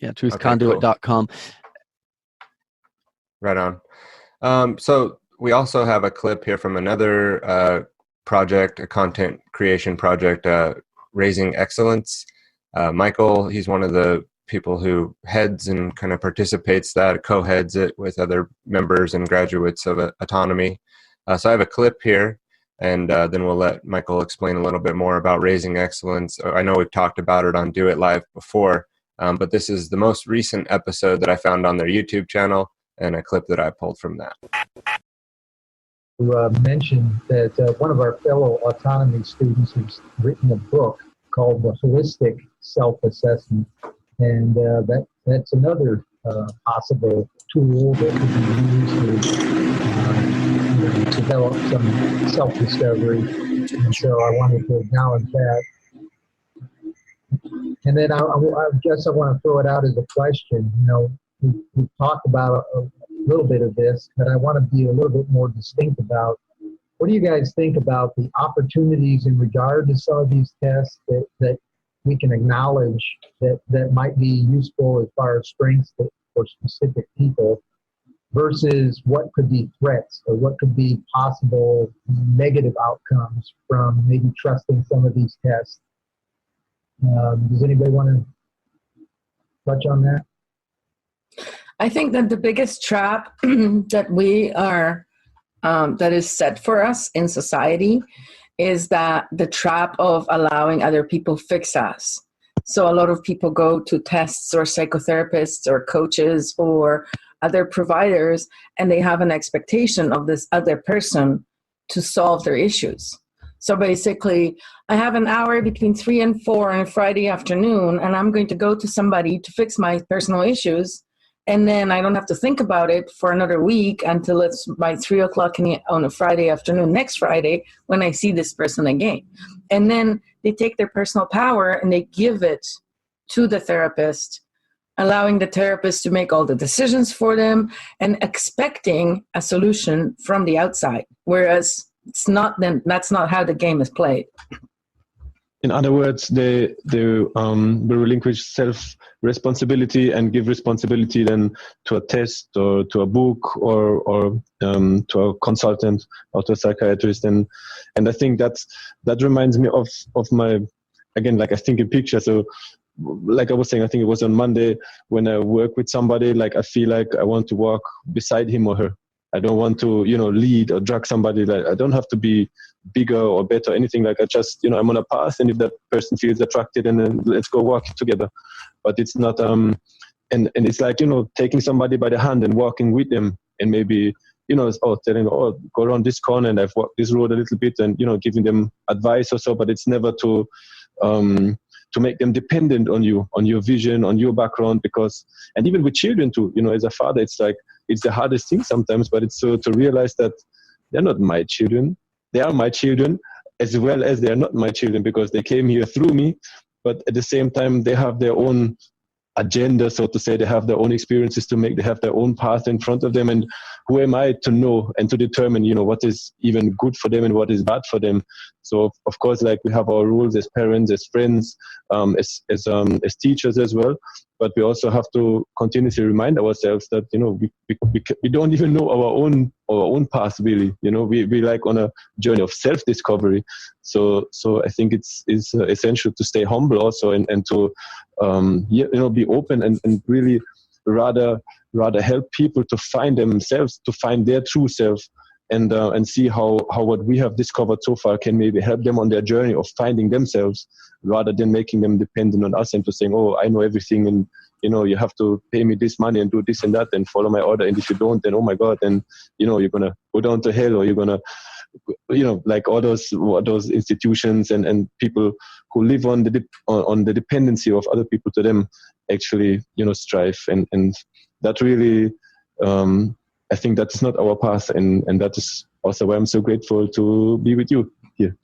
Truthconduit.com. Okay, cool. Right on. So we also have a clip here from another project, a content creation project, Raising Excellence. Michael, he's one of the people who heads and kind of participates that, co-heads it with other members and graduates of Autonomy. So I have a clip here, and then we'll let Michael explain a little bit more about Raising Excellence. I know we've talked about it on Do It Live before, but this is the most recent episode that I found on their YouTube channel, and a clip that I pulled from that. Mentioned that one of our fellow autonomy students has written a book called The Holistic Self-Assessment, and that's another possible tool that can be used to develop some self-discovery. And so I wanted to acknowledge that. And then I guess I want to throw it out as a question. We've talked about a little bit of this, but I want to be a little bit more distinct about what do you guys think about the opportunities in regard to some of these tests that we can acknowledge that might be useful as far as strengths for specific people versus what could be threats or what could be possible negative outcomes from maybe trusting some of these tests. Does anybody want to touch on that? I think that the biggest trap that we are, that is set for us in society is that the trap of allowing other people fix us. So a lot of people go to tests or psychotherapists or coaches or other providers, and they have an expectation of this other person to solve their issues. So basically, I have an hour between 3 and 4 on a Friday afternoon, and I'm going to go to somebody to fix my personal issues. And then I don't have to think about it for another week until it's by 3 o'clock on a Friday afternoon, next Friday, when I see this person again. And then they take their personal power and they give it to the therapist, allowing the therapist to make all the decisions for them and expecting a solution from the outside. Whereas that's not how the game is played. In other words, they relinquish self-responsibility and give responsibility then to a test or to a book or to a consultant or to a psychiatrist. And I think that reminds me of my, again, like I think in pictures. So like I was saying, I think it was on Monday when I work with somebody, like I feel like I want to walk beside him or her. I don't want to, lead or drag somebody. Like I don't have to be bigger or better or anything. Like I just, I'm on a path, and if that person feels attracted, and then let's go walk together. But it's not, and it's like, taking somebody by the hand and walking with them, and maybe, telling, go around this corner, and I've walked this road a little bit, and, giving them advice or so, but it's never to make them dependent on you, on your vision, on your background, and even with children too, as a father, it's like, it's the hardest thing sometimes, but it's to realize that they're not my children. They are my children as well as they're not my children because they came here through me, but at the same time, they have their own agenda, so to say. They have their own experiences to make. They have their own path in front of them, and who am I to know and to determine, what is even good for them and what is bad for them? So of course, like we have our rules as parents, as friends, as teachers as well. But we also have to continuously remind ourselves that we don't even know our own path really. We like on a journey of self-discovery. So I think it's essential to stay humble also and to be open and really rather help people to find themselves, to find their true self, and see how what we have discovered so far can maybe help them on their journey of finding themselves, rather than making them dependent on us and to saying, oh, I know everything, and you have to pay me this money and do this and that and follow my order, and if you don't, then oh my God, then you're gonna go down to hell, or you're gonna like all those institutions and people who live on the dependency of other people to them actually strive, and that really I think that's not our path, and that is also why I'm so grateful to be with you here.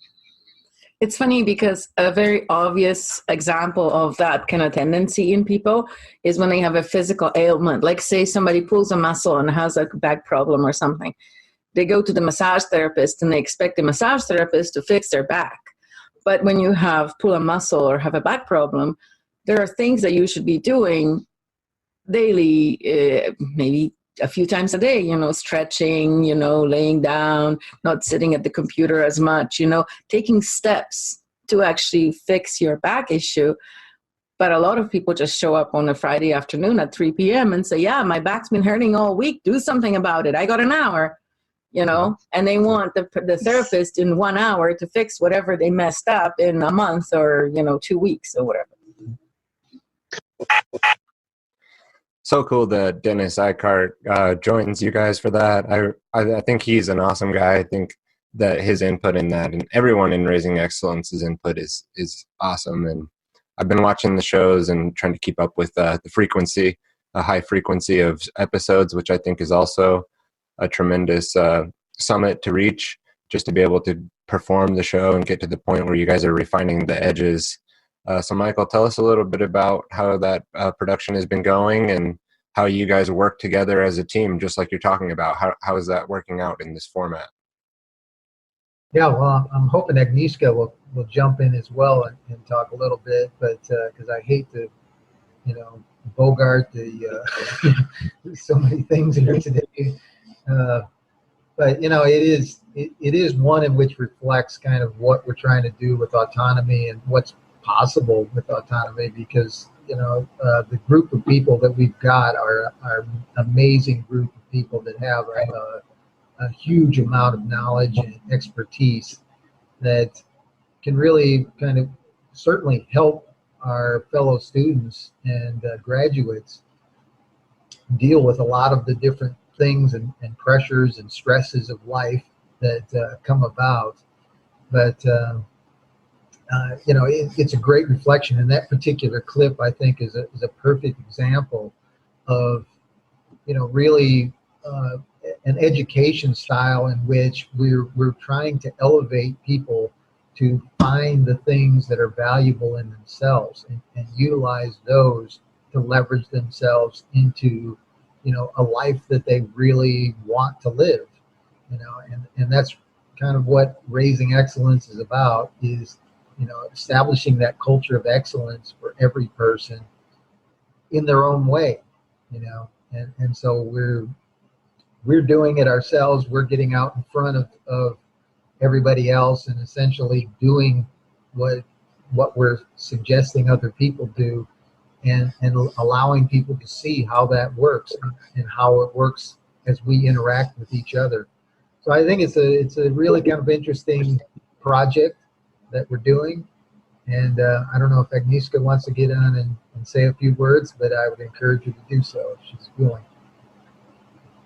It's funny because a very obvious example of that kind of tendency in people is when they have a physical ailment. Like say somebody pulls a muscle and has a back problem or something. They go to the massage therapist and they expect the massage therapist to fix their back. But when you pull a muscle or have a back problem, there are things that you should be doing daily, maybe a few times a day, stretching, laying down, not sitting at the computer as much, taking steps to actually fix your back issue. But a lot of people just show up on a Friday afternoon at 3 p.m. and say, yeah, my back's been hurting all week. Do something about it. I got an hour, and they want the therapist in 1 hour to fix whatever they messed up in a month or, 2 weeks or whatever. So cool that Dennis Eichart joins you guys for that. I think he's an awesome guy. I think that his input in that, and everyone in Raising Excellence's input is awesome. And I've been watching the shows and trying to keep up with the frequency, a high frequency of episodes, which I think is also a tremendous summit to reach, just to be able to perform the show and get to the point where you guys are refining the edges. So Michael, tell us a little bit about how that production has been going and how you guys work together as a team, just like you're talking about. How is that working out in this format? Yeah, well, I'm hoping Agnieszka will jump in as well and talk a little bit, but because I hate to, bogart the so many things here today. But it is one in which reflects kind of what we're trying to do with autonomy and what's possible with autonomy, because the group of people that we've got are amazing group of people that have a huge amount of knowledge and expertise that can really kind of certainly help our fellow students and graduates deal with a lot of the different things and pressures and stresses of life that come about. But it's a great reflection, and that particular clip I think is a perfect example of really an education style in which we're trying to elevate people to find the things that are valuable in themselves and utilize those to leverage themselves into a life that they really want to live, and that's kind of what Raising Excellence is about, is establishing that culture of excellence for every person in their own way, and so we're doing it ourselves. We're getting out in front of everybody else and essentially doing what we're suggesting other people do, and allowing people to see how that works and how it works as we interact with each other. So I think it's a really kind of interesting project that we're doing, and I don't know if Agnieszka wants to get on and say a few words, but I would encourage her to do so if she's willing.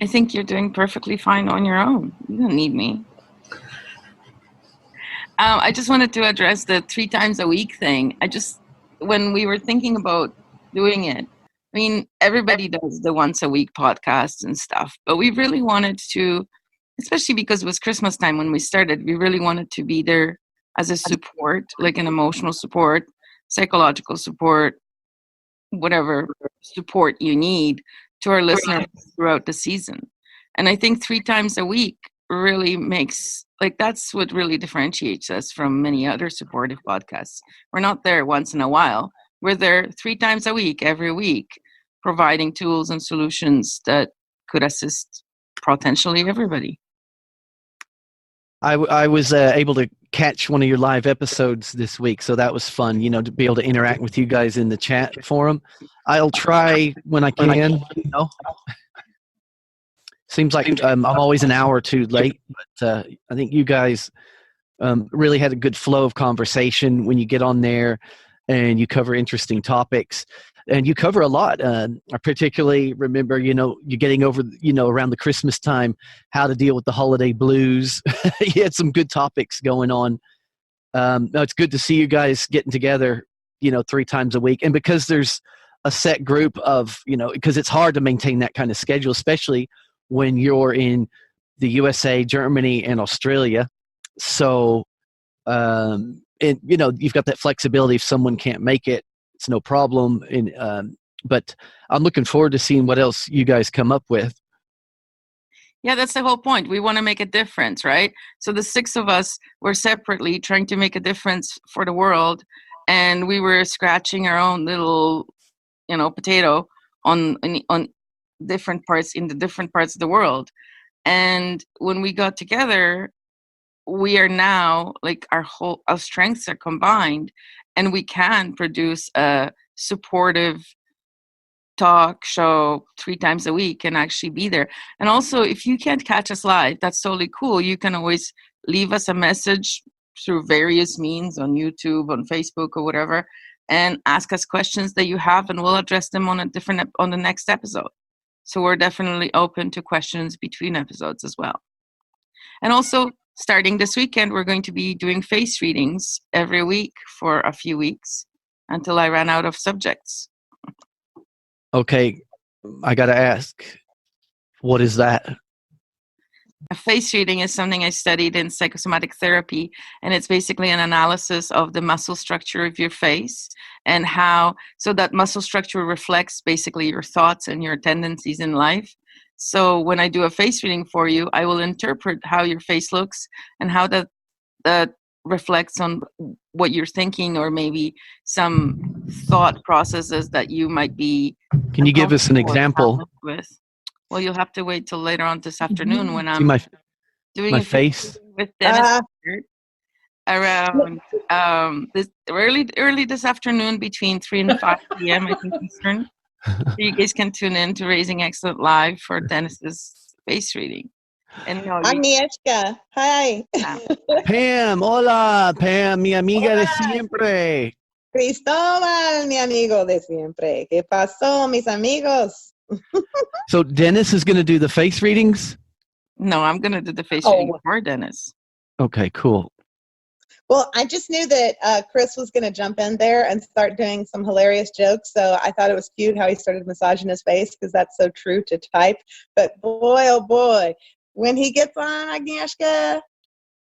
I think you're doing perfectly fine on your own. You don't need me. I just wanted to address the 3 times a week thing. When we were thinking about doing it, I mean, everybody does the once a week podcasts and stuff, but we really wanted to, especially because it was Christmas time when we started, we really wanted to be there as a support, like an emotional support, psychological support, whatever support you need to our listeners throughout the season. And I think 3 times a week really makes, that's what really differentiates us from many other supportive podcasts. We're not there once in a while. We're there 3 times a week, every week, providing tools and solutions that could assist potentially everybody. I was able to catch one of your live episodes this week, so that was fun, to be able to interact with you guys in the chat forum. I'll try when I can, Seems like I'm always an hour or two late, but I think you guys really had a good flow of conversation when you get on there and you cover interesting topics. And you cover a lot. I particularly remember, you're getting over, around the Christmas time, how to deal with the holiday blues. You had some good topics going on. No, it's good to see you guys getting together, 3 times a week. And because there's a set group of, because it's hard to maintain that kind of schedule, especially when you're in the USA, Germany, and Australia. So, and you've got that flexibility. If someone can't make it, it's no problem. And but I'm looking forward to seeing what else you guys come up with. Yeah, that's the whole point. We want to make a difference, right? So the 6 of us were separately trying to make a difference for the world, and we were scratching our own little, potato on different parts in the different parts of the world. And when we got together, we are now like our strengths are combined, and we can produce a supportive talk show 3 times a week and actually be there. And also, if you can't catch us live, that's totally cool. You can always leave us a message through various means on YouTube, on Facebook, or whatever, and ask us questions that you have, and we'll address them on the next episode. So we're definitely open to questions between episodes as well. And also, starting this weekend, we're going to be doing face readings every week for a few weeks until I run out of subjects. Okay, I got to ask, what is that? A face reading is something I studied in psychosomatic therapy, and it's basically an analysis of the muscle structure of your face and so that muscle structure reflects basically your thoughts and your tendencies in life. So when I do a face reading for you, I will interpret how your face looks and how that reflects on what you're thinking, or maybe some thought processes that you might be. Can you give us an example? With? Well, you'll have to wait till later on this afternoon when I'm doing my a face with Dennis around this early this afternoon between 3 and 5 p.m. I think Eastern. So you guys can tune in to Raising Excellent Live for Dennis's face reading. And Agnieszka, hi. Pam, hola, Pam, mi amiga de siempre. Cristóbal, mi amigo de siempre. ¿Qué pasó, mis amigos? So Dennis is going to do the face readings? No, I'm going to do the face reading for Dennis. Okay, cool. Well, I just knew that Chris was going to jump in there and start doing some hilarious jokes, so I thought it was cute how he started massaging his face, because that's so true to type. But boy, oh boy, when he gets on, Agnieszka,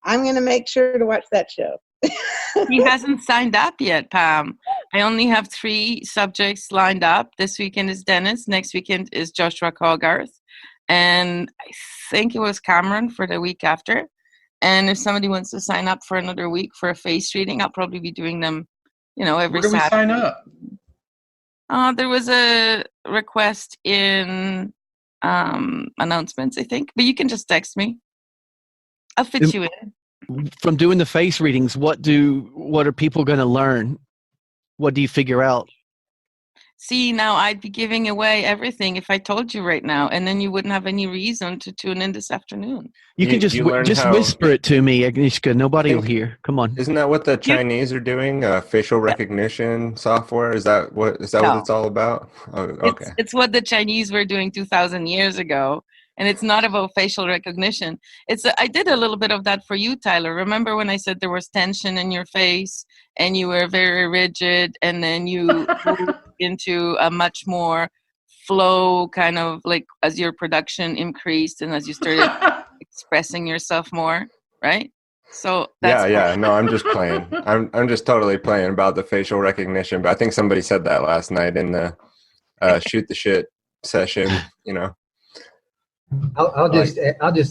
I'm going to make sure to watch that show. He hasn't signed up yet, Pam. I only have 3 subjects lined up. This weekend is Dennis. Next weekend is Joshua Colgarth. And I think it was Cameron for the week after. And if somebody wants to sign up for another week for a face reading, I'll probably be doing them, every Saturday. Where do we sign up? There was a request in announcements, I think. But you can just text me. I'll fit you in. From doing the face readings, what are people going to learn? What do you figure out? See, now I'd be giving away everything if I told you right now, and then you wouldn't have any reason to tune in this afternoon. You can just whisper it to me, Agnieszka. Nobody will hear. Come on. Isn't that what the Chinese are doing? Facial recognition software? Is that what it's all about? Oh, okay. It's what the Chinese were doing 2,000 years ago. And it's not about facial recognition. I did a little bit of that for you, Tyler. Remember when I said there was tension in your face and you were very rigid, and then you moved into a much more flow kind of like as your production increased and as you started expressing yourself more, right? So that's no, I'm just playing. I'm just totally playing about the facial recognition. But I think somebody said that last night in the shoot the shit session, I'll just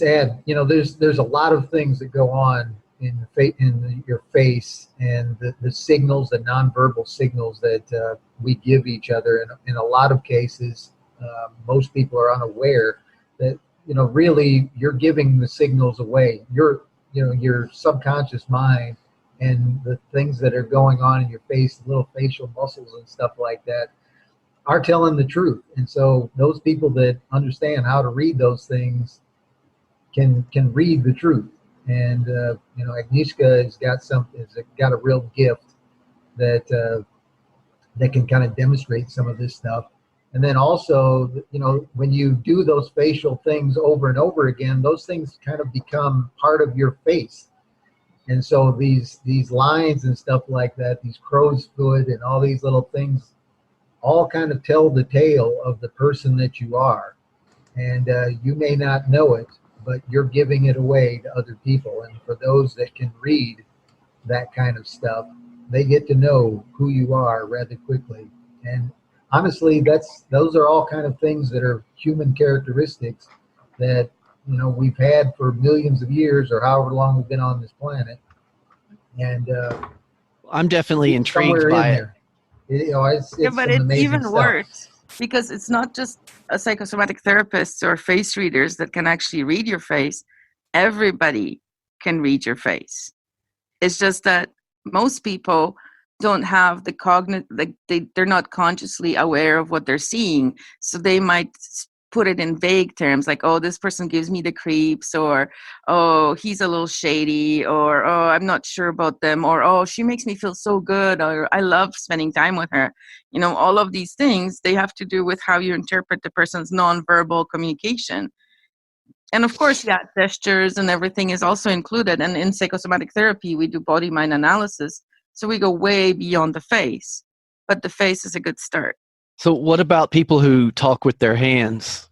add, there's a lot of things that go on in your face, and the signals, the nonverbal signals that we give each other. And in a lot of cases, most people are unaware that really you're giving the signals away. Your subconscious mind and the things that are going on in your face, the little facial muscles and stuff like that, are telling the truth. And so those people that understand how to read those things can read the truth. And Agnieszka has got a real gift that that can kind of demonstrate some of this stuff. And then also, when you do those facial things over and over again, those things kind of become part of your face. And so these lines and stuff like that, these crow's foot and all these little things, all kind of tell the tale of the person that you are. And you may not know it, but you're giving it away to other people. And for those that can read that kind of stuff, they get to know who you are rather quickly. And honestly, those are all kind of things that are human characteristics that we've had for millions of years or however long we've been on this planet. And I'm definitely intrigued by it. It's but some it's amazing even stuff. worse because it's not just a psychosomatic therapists or face readers that can actually read your face. Everybody can read your face. It's just that most people don't have the they're not consciously aware of what they're seeing. So they might put it in vague terms like, oh, this person gives me the creeps, or, oh, he's a little shady, or, oh, I'm not sure about them, or, oh, she makes me feel so good, or I love spending time with her. All of these things, they have to do with how you interpret the person's nonverbal communication. And of course, yeah, gestures and everything is also included. And in psychosomatic therapy, we do body-mind analysis. So we go way beyond the face. But the face is a good start. So what about people who talk with their hands?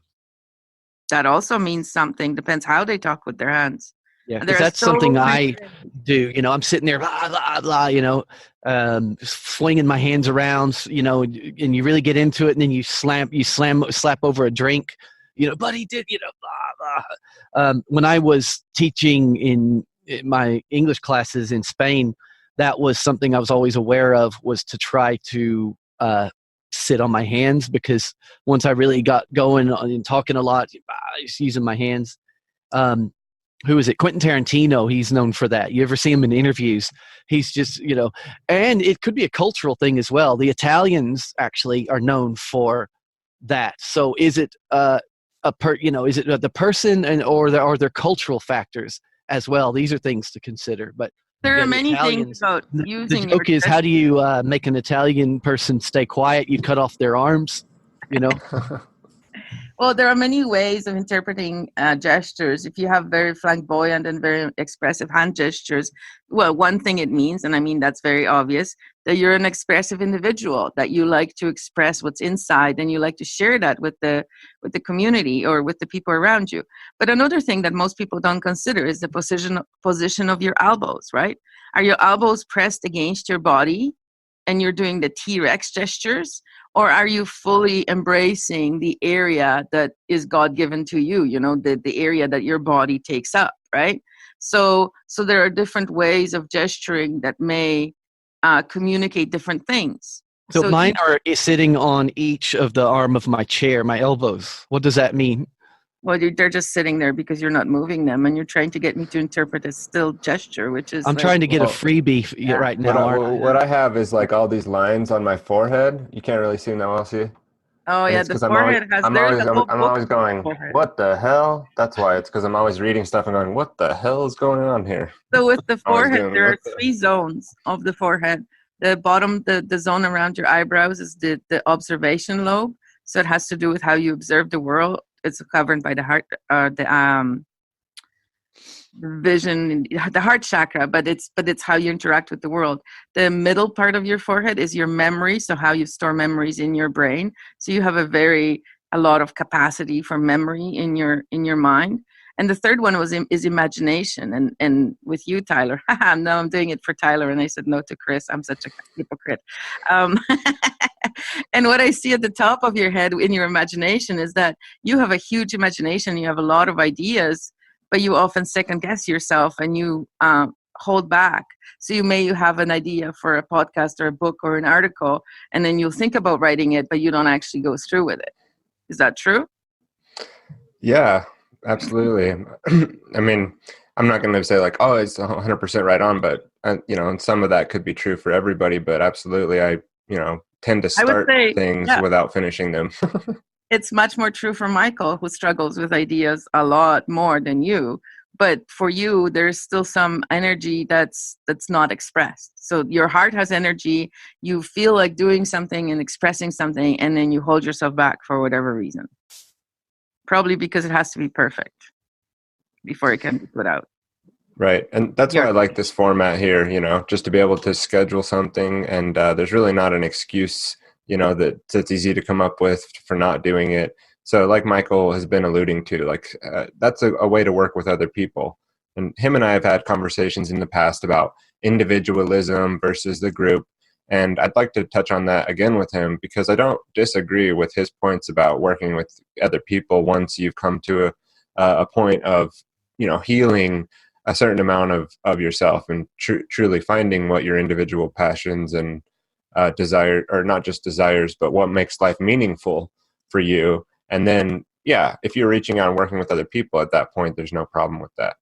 That also means something. Depends how they talk with their hands. Yeah, because that's something I do. I'm sitting there, blah, blah, blah, swinging my hands around, and you really get into it, and then you slap over a drink. But he did, blah, blah. When I was teaching in my English classes in Spain, that was something I was always aware of, was to try to sit on my hands, because once I really got going and talking a lot, I was using my hands. Who is it? Quentin Tarantino, he's known for that. You ever see him in interviews? He's just, and it could be a cultural thing as well. The Italians actually are known for that. So is it is it the person or are there cultural factors as well? These are things to consider. But there are many things about using. The joke is, how do you make an Italian person stay quiet? You cut off their arms, Well, there are many ways of interpreting gestures. If you have very flamboyant and very expressive hand gestures, well, one thing it means, and I mean that's very obvious, that you're an expressive individual, that you like to express what's inside and you like to share that with the community or with the people around you. But another thing that most people don't consider is the position of your elbows, right? Are your elbows pressed against your body and you're doing the T-Rex gestures? Or are you fully embracing the area that is God-given to you, the area that your body takes up, right? So there are different ways of gesturing that may communicate different things. So mine are sitting on each of the arm of my chair, my elbows. What does that mean? Well, they're just sitting there because you're not moving them, and you're trying to get me to interpret a still gesture, which is. I'm trying to get a freebie right now. What I have is like all these lines on my forehead. You can't really see them that well, see? Oh, yeah, the forehead has. I'm always going, what the hell? That's why. It's because I'm always reading stuff and going, what the hell is going on here? So with the forehead, there are 3 zones of the forehead. The bottom, the zone around your eyebrows is the observation lobe. So it has to do with how you observe the world. It's covered by the heart, vision, the heart chakra, but it's how you interact with the world. The middle part of your forehead is your memory, so how you store memories in your brain. So you have a lot of capacity for memory in your mind. And the third one is imagination. And with you, Tyler, no, I'm doing it for Tyler, and I said no to Chris. I'm such a hypocrite. And what I see at the top of your head in your imagination is that you have a huge imagination. You have a lot of ideas, but you often second guess yourself and you hold back. So you have an idea for a podcast or a book or an article, and then you'll think about writing it, but you don't actually go through with it. Is that true? Yeah, absolutely. I mean, I'm not going to say like, oh, it's 100% right on, but and some of that could be true for everybody, but absolutely. tend to I would start say, things yeah, without finishing them. it's much more true for Michael, who struggles with ideas a lot more than you. But for you, there's still some energy that's not expressed. So your heart has energy. You feel like doing something and expressing something, and then you hold yourself back for whatever reason. Probably because it has to be perfect before it can be put out. Right. And that's why I like this format here, just to be able to schedule something. And there's really not an excuse, that's easy to come up with for not doing it. So like Michael has been alluding to, that's a way to work with other people. And him and I have had conversations in the past about individualism versus the group. And I'd like to touch on that again with him, because I don't disagree with his points about working with other people once you've come to a point of, healing a certain amount of yourself and truly finding what your individual passions and desire, or not just desires, but what makes life meaningful for you. And then, if you're reaching out and working with other people at that point, there's no problem with that.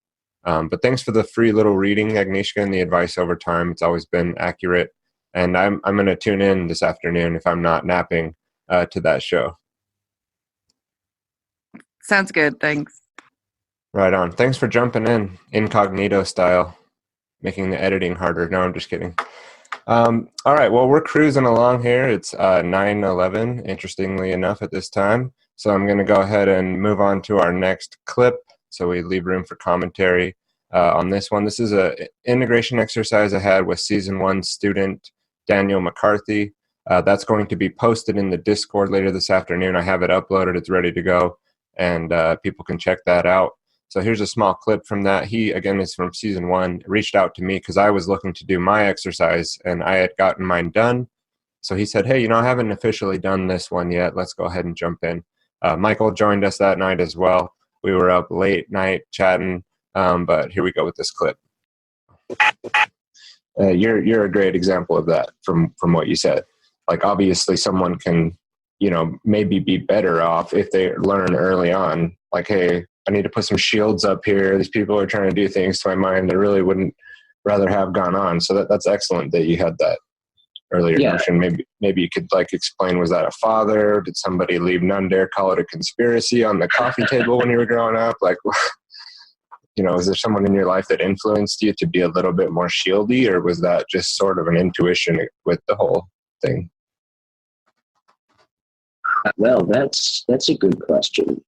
But thanks for the free little reading, Agnieszka, and the advice over time. It's always been accurate. And I'm going to tune in this afternoon if I'm not napping to that show. Sounds good. Thanks. Right on. Thanks for jumping in, incognito style, making the editing harder. No, I'm just kidding. All right. Well, we're cruising along here. It's 9:11, interestingly enough, at this time. So I'm going to go ahead and move on to our next clip, so we leave room for commentary on this one. This is an integration exercise I had with Season 1 student Daniel McCarthy. That's going to be posted in the Discord later this afternoon. I have it uploaded. It's ready to go, and people can check that out. So here's a small clip from that. He, again, is from Season 1, reached out to me because I was looking to do my exercise, and I had gotten mine done. So he said, hey, I haven't officially done this one yet. Let's go ahead and jump in. Michael joined us that night as well. We were up late night chatting, but here we go with this clip. You're a great example of that from what you said. Like, obviously someone can, maybe be better off if they learn early on, like, hey, I need to put some shields up here. These people are trying to do things to my mind that really wouldn't rather have gone on. So that's excellent that you had that earlier notion. Maybe you could explain, was that a father? Did somebody leave none dare call it a conspiracy on the coffee table when you were growing up? Is there someone in your life that influenced you to be a little bit more shieldy, or was that just sort of an intuition with the whole thing? Well, that's a good question.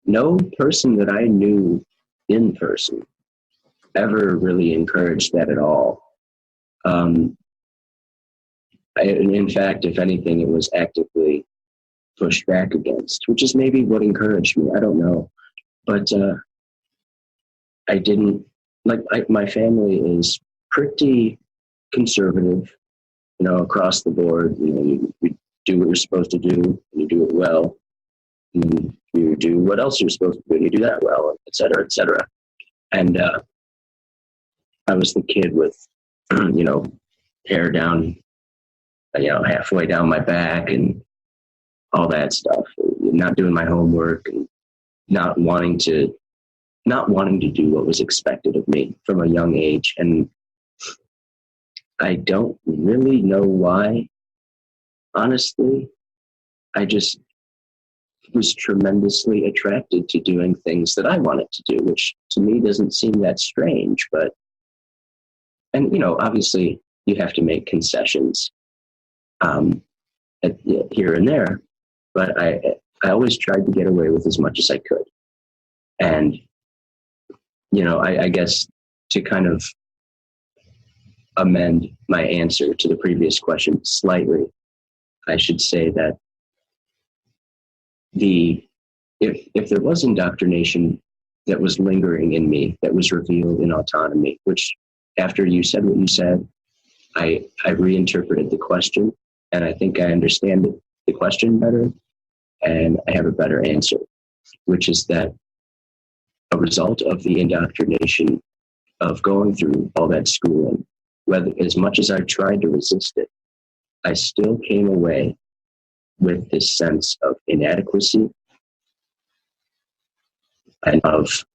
No person that I knew in person ever really encouraged that at all. In fact, if anything, it was actively pushed back against, which is maybe what encouraged me. I don't know. But I didn't, my family is pretty conservative, across the board. You do what you're supposed to do, and you do it well. And you do what else you're supposed to do, and you do that well, et cetera, et cetera. And I was the kid with, hair down, halfway down my back and all that stuff. Not doing my homework and not wanting to do what was expected of me from a young age. And I don't really know why. Honestly, I just was tremendously attracted to doing things that I wanted to do, which to me doesn't seem that strange. But, obviously you have to make concessions here and there, but I always tried to get away with as much as I could. And, I guess to kind of amend my answer to the previous question slightly, I should say that if there was indoctrination that was lingering in me, that was revealed in autonomy, which after you said what you said, I reinterpreted the question, and I think I understand the question better, and I have a better answer, which is that a result of the indoctrination of going through all that schooling, whether as much as I tried to resist it, I still came away with this sense of inadequacy and of,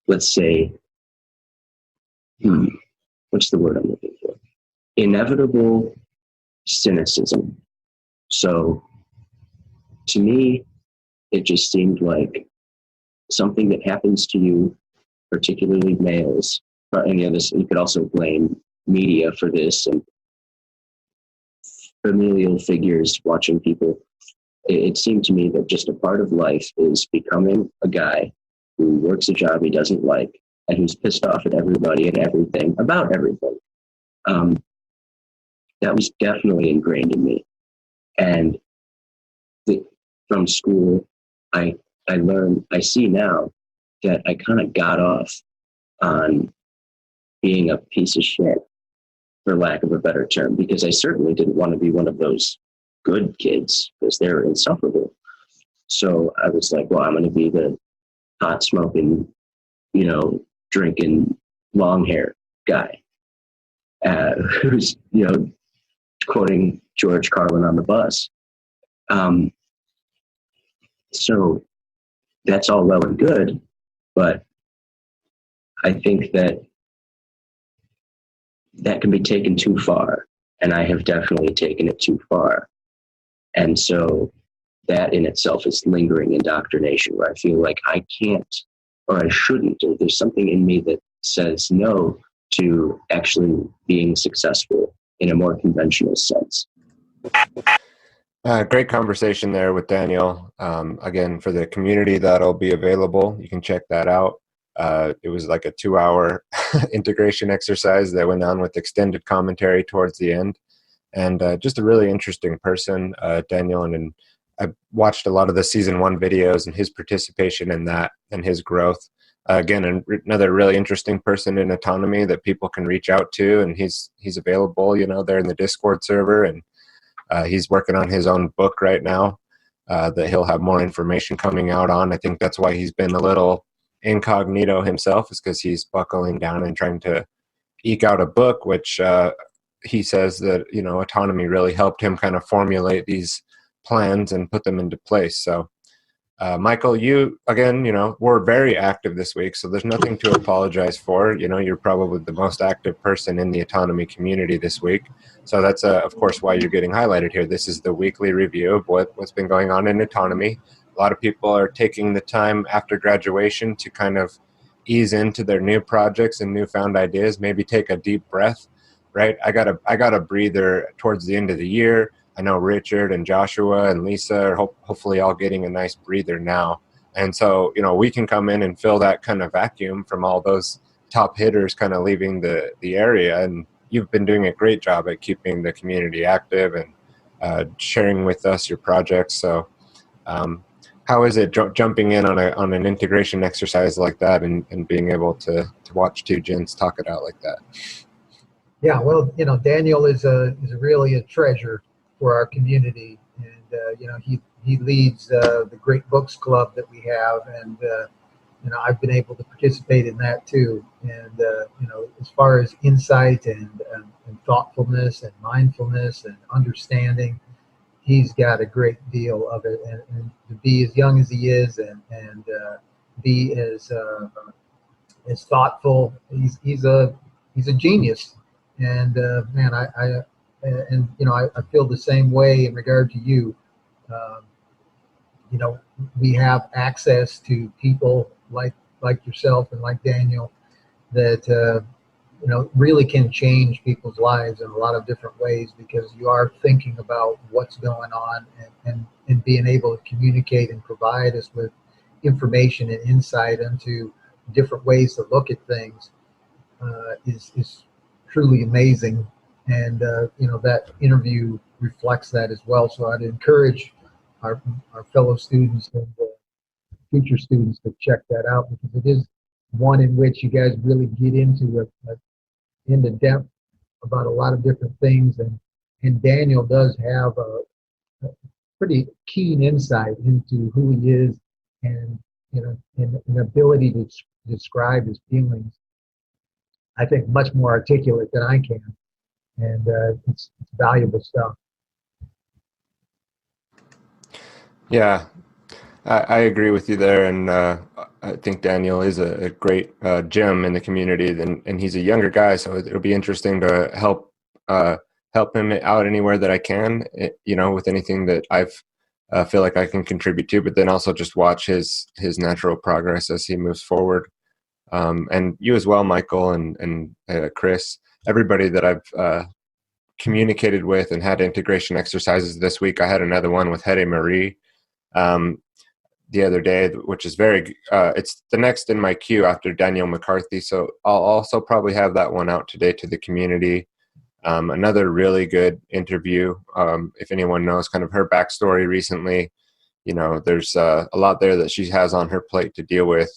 let's say, what's the word I'm looking for? inevitable cynicism. So to me, it just seemed like something that happens to you, particularly males, or any of this. You could also blame media for this and familial figures watching people. It seemed to me that just a part of life is becoming a guy who works a job he doesn't like and who's pissed off at everybody and everything about everything. That was definitely ingrained in me. And from school, I learned, I see now that I kind of got off on being a piece of shit, for lack of a better term, because I certainly didn't want to be one of those good kids because they're insufferable. So I was like, well, I'm going to be the pot smoking, drinking long hair guy who's, quoting George Carlin on the bus. So that's all well and good, but I think that can be taken too far, and I have definitely taken it too far. And so that in itself is lingering indoctrination, where I feel like I can't, or I shouldn't, or there's something in me that says no to actually being successful in a more conventional sense. Great conversation there with Daniel. Again, for the community that'll be available, you can check that out. It was like a 2-hour integration exercise that went on with extended commentary towards the end. And just a really interesting person, Daniel. And I watched a lot of the season 1 videos and his participation in that and his growth. Again, another really interesting person in autonomy that people can reach out to. And he's available, there in the Discord server. And he's working on his own book right now that he'll have more information coming out on. I think that's why he's been a little incognito himself, is because he's buckling down and trying to eke out a book, which he says that, autonomy really helped him kind of formulate these plans and put them into place. So Michael, you, again, were very active this week, so there's nothing to apologize for. You're probably the most active person in the autonomy community this week. So that's, of course, why you're getting highlighted here. This is the weekly review of what's been going on in autonomy. A lot of people are taking the time after graduation to kind of ease into their new projects and newfound ideas, maybe take a deep breath, right? I got a breather towards the end of the year. I know Richard and Joshua and Lisa are hopefully all getting a nice breather now. And so, we can come in and fill that kind of vacuum from all those top hitters kind of leaving the area. And you've been doing a great job at keeping the community active and sharing with us your projects. So how is it jumping in on an integration exercise like that and being able to watch two gents talk it out like that? Yeah, well, Daniel is really a treasure for our community, and he leads the Great Books Club that we have, and I've been able to participate in that too. And as far as insight and thoughtfulness and mindfulness and understanding, he's got a great deal of it. And to be as young as he is and be as thoughtful, he's a genius. And man, I feel the same way in regard to you. We have access to people like yourself and like Daniel that really can change people's lives in a lot of different ways, because you are thinking about what's going on and being able to communicate and provide us with information and insight into different ways to look at things is truly amazing. And that interview reflects that as well. So I'd encourage our fellow students and future students to check that out, because it is one in which you guys really get into depth about a lot of different things. And Daniel does have a pretty keen insight into who he is, and an ability to describe his feelings, I think, much more articulate than I can. And it's valuable stuff. Yeah, I agree with you there, and I think Daniel is a great gem in the community, and he's a younger guy, so it'll be interesting to help help him out anywhere that I can, with anything that I've feel like I can contribute to, but then also just watch his natural progress as he moves forward. And you as well, Michael and Chris, everybody that I've communicated with and had integration exercises this week. I had another one with Hede Marie the other day, which is it's the next in my queue after Daniel McCarthy. So I'll also probably have that one out today to the community. Another really good interview. If anyone knows kind of her backstory recently, there's a lot there that she has on her plate to deal with.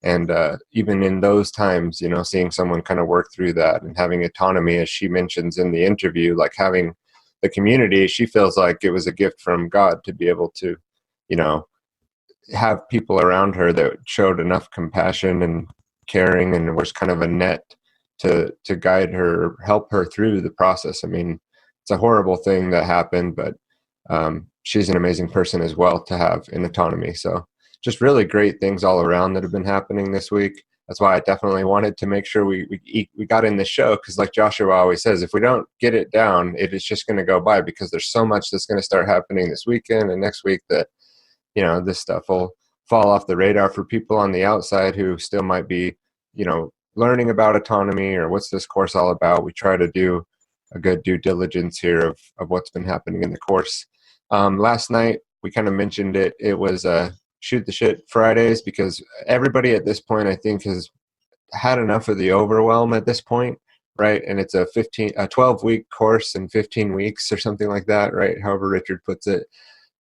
And even in those times, seeing someone kind of work through that and having autonomy, as she mentions in the interview, like having the community, she feels like it was a gift from God to be able to, have people around her that showed enough compassion and caring and was kind of a net to guide her, help her through the process. I mean, it's a horrible thing that happened, but she's an amazing person as well to have in autonomy. So just really great things all around that have been happening this week. That's why I definitely wanted to make sure we got in the show, because like Joshua always says, if we don't get it down, it is just going to go by, because there's so much that's going to start happening this weekend and next week that, this stuff will fall off the radar for people on the outside who still might be, learning about autonomy or what's this course all about. We try to do a good due diligence here of what's been happening in the course. Last night, we kind of mentioned it. It was Shoot the Shit Fridays, because everybody at this point, I think, has had enough of the overwhelm at this point, right? And it's a 12-week course in 15 weeks or something like that, right? However Richard puts it.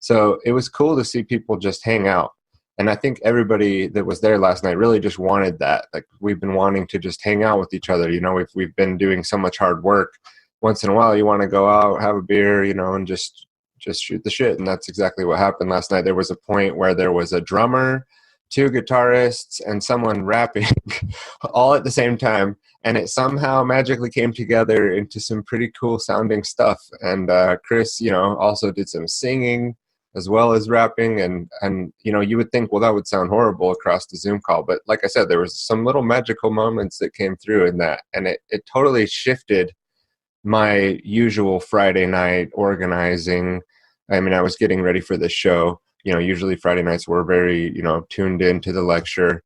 So it was cool to see people just hang out. And I think everybody that was there last night really just wanted that. Like, we've been wanting to just hang out with each other. We've been doing so much hard work. Once in a while, you want to go out, have a beer, and just shoot the shit. And that's exactly what happened last night. There was a point where there was a drummer, 2 guitarists, and someone rapping all at the same time. And it somehow magically came together into some pretty cool sounding stuff. And Chris, also did some singing as well as rapping. And you would think, well, that would sound horrible across the Zoom call. But like I said, there was some little magical moments that came through in that. And it totally shifted my usual Friday night organizing. I mean, I was getting ready for this show. Usually Friday nights were very, tuned into the lecture.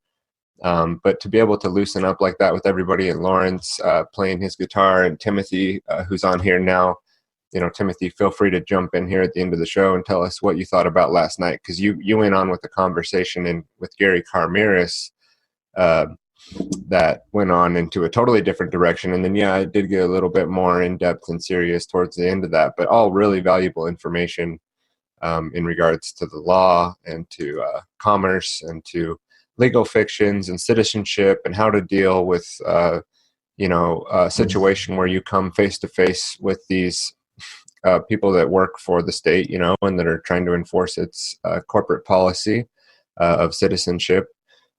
But to be able to loosen up like that with everybody, and Lawrence playing his guitar, and Timothy, who's on here now, Timothy, feel free to jump in here at the end of the show and tell us what you thought about last night, because you went on with the conversation with Gary Carmiris that went on into a totally different direction. And then, I did get a little bit more in-depth and serious towards the end of that, but all really valuable information in regards to the law and to commerce and to legal fictions and citizenship, and how to deal with, a situation where you come face to face with these people that work for the state, and that are trying to enforce its corporate policy of citizenship.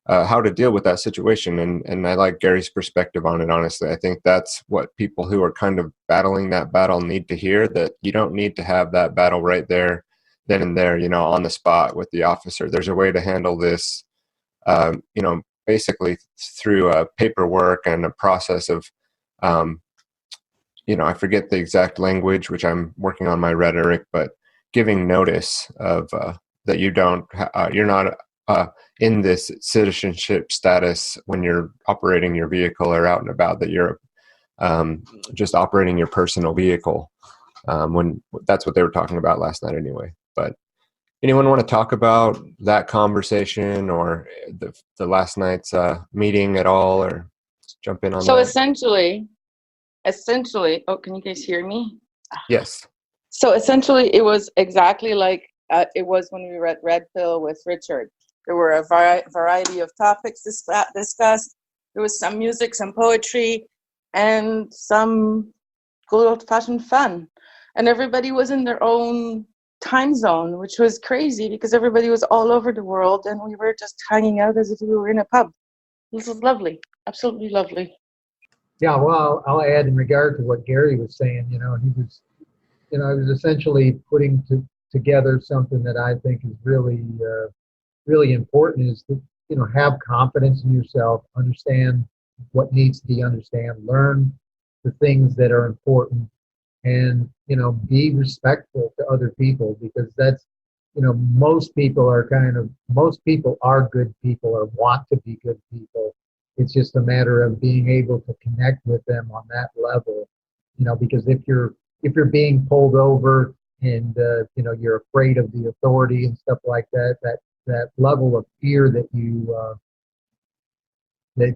How to deal with that situation. And I like Gary's perspective on it, honestly. I think that's what people who are kind of battling that battle need to hear, that you don't need to have that battle right there, then and there, on the spot with the officer. There's a way to handle this, basically through paperwork and a process of, I forget the exact language, which I'm working on my rhetoric, but giving notice of that you're not in this citizenship status when you're operating your vehicle or out and about, that you're just operating your personal vehicle. When that's what they were talking about last night anyway. But anyone want to talk about that conversation or the last night's meeting at all, or jump in on So that? essentially, oh, can you guys hear me? Yes. So essentially, it was exactly like it was when we read Red Pill with Richard. There were a variety of topics discussed. There was some music, some poetry, and some good old-fashioned fun. And everybody was in their own time zone, which was crazy because everybody was all over the world, and we were just hanging out as if we were in a pub. This was lovely, absolutely lovely. Yeah, well, I'll add in regard to what Gary was saying. He was essentially putting together something that I think is really, really important, is to, have confidence in yourself, understand what needs to be understood, learn the things that are important, and, you know, be respectful to other people, because that's, you know, most people are good people or want to be good people. It's just a matter of being able to connect with them on that level, you know, because if you're being pulled over and, you know, you're afraid of the authority and stuff like that, that level of fear that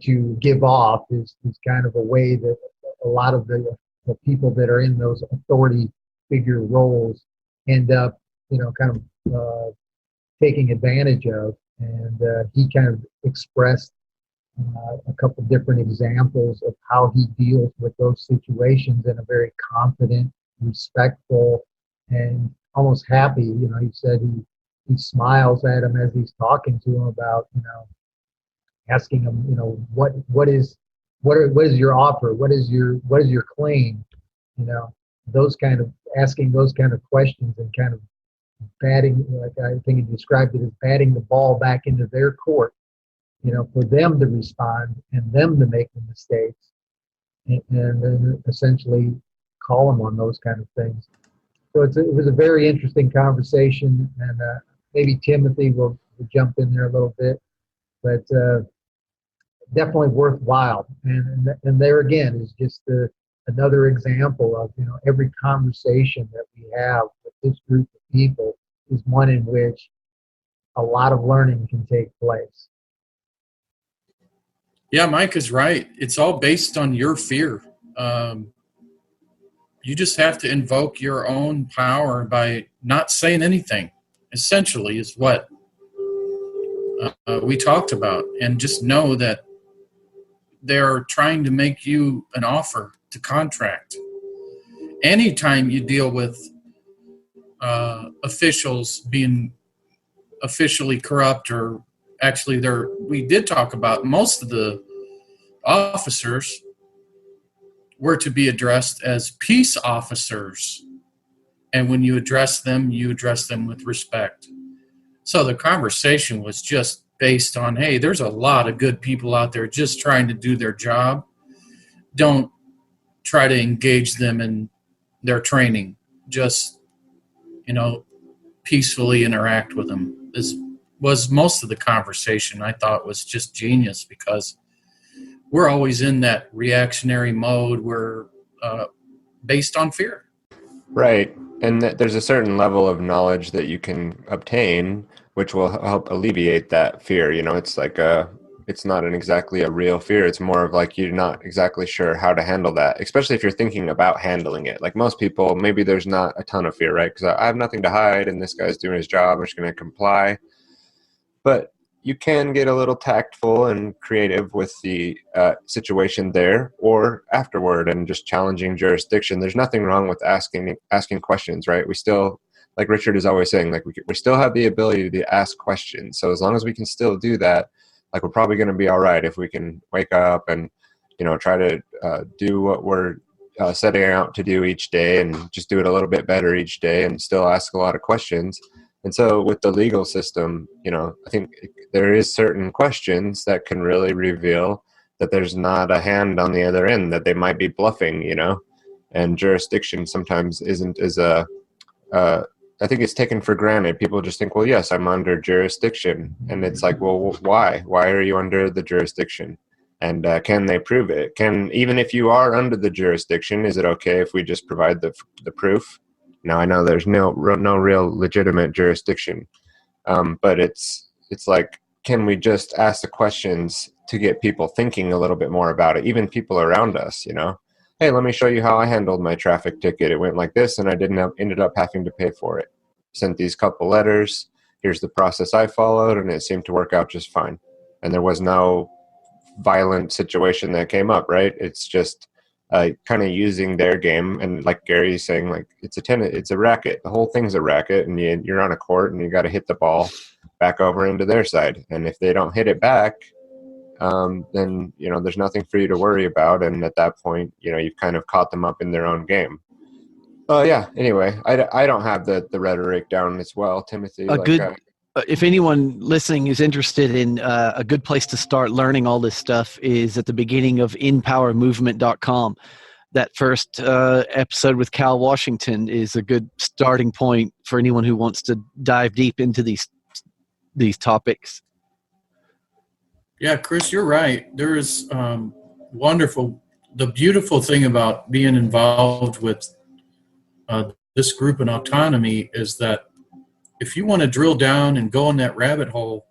you give off is kind of a way that a lot of the people that are in those authority figure roles end up, you know, kind of taking advantage of. And he kind of expressed a couple different examples of how he deals with those situations in a very confident, respectful, and almost happy. You know, he said he smiles at him as he's talking to him about, you know, asking him, you know, what is your offer? What is your claim? You know, asking those kind of questions and kind of batting, like I think he described it as batting the ball back into their court, you know, for them to respond and them to make the mistakes, and then essentially call them on those kind of things. So it was a very interesting conversation, and maybe Timothy will jump in there a little bit, but definitely worthwhile. And there again is just another example of, you know, every conversation that we have with this group of people is one in which a lot of learning can take place. Yeah, Mike is right. It's all based on your fear. You just have to invoke your own power by not saying anything, essentially, is what we talked about. And just know that they're trying to make you an offer to contract. Anytime you deal with officials being officially corrupt, or actually we did talk about most of the officers were to be addressed as peace officers. And when you address them with respect. So the conversation was just based on, hey, there's a lot of good people out there just trying to do their job. Don't try to engage them in their training. Just, you know, peacefully interact with them. This was most of the conversation. I thought was just genius, because we're always in that reactionary mode. We're based on fear. Right. And there's a certain level of knowledge that you can obtain, which will help alleviate that fear. You know, it's like it's not exactly a real fear. It's more of like you're not exactly sure how to handle that, especially if you're thinking about handling it. Like most people, maybe there's not a ton of fear, right? Because I have nothing to hide and this guy's doing his job. I'm just going to comply. But you can get a little tactful and creative with the situation there or afterward, and just challenging jurisdiction. There's nothing wrong with asking questions, right? We still, like Richard is always saying, like we still have the ability to ask questions. So as long as we can still do that, like we're probably going to be all right if we can wake up and, you know, try to do what we're setting out to do each day, and just do it a little bit better each day, and still ask a lot of questions. And so with the legal system, you know, I think there is certain questions that can really reveal that there's not a hand on the other end, that they might be bluffing, you know, and jurisdiction sometimes isn't as I think it's taken for granted. People just think, well, yes, I'm under jurisdiction. And it's like, well, why? Why are you under the jurisdiction? And can they prove it? Even if you are under the jurisdiction, is it okay if we just provide the proof? Now, I know there's no real legitimate jurisdiction, but it's like, can we just ask the questions to get people thinking a little bit more about it, even people around us, you know? Hey, let me show you how I handled my traffic ticket. It went like this, and I ended up having to pay for it. Sent these couple letters. Here's the process I followed, and it seemed to work out just fine. And there was no violent situation that came up, right? It's just kind of using their game. And like Gary's saying, like it's a racket. The whole thing's a racket, and you're on a court, and you got to hit the ball back over into their side. And if they don't hit it back, then, you know, there's nothing for you to worry about. And at that point, you know, you've kind of caught them up in their own game. Yeah. Anyway, I don't have the rhetoric down as well, Timothy. If anyone listening is interested in a good place to start learning all this stuff is at the beginning of inpowermovement.com. that first episode with Cal Washington is a good starting point for anyone who wants to dive deep into these topics. Yeah, Chris, you're right. There is wonderful. The beautiful thing about being involved with this group in autonomy is that if you want to drill down and go in that rabbit hole,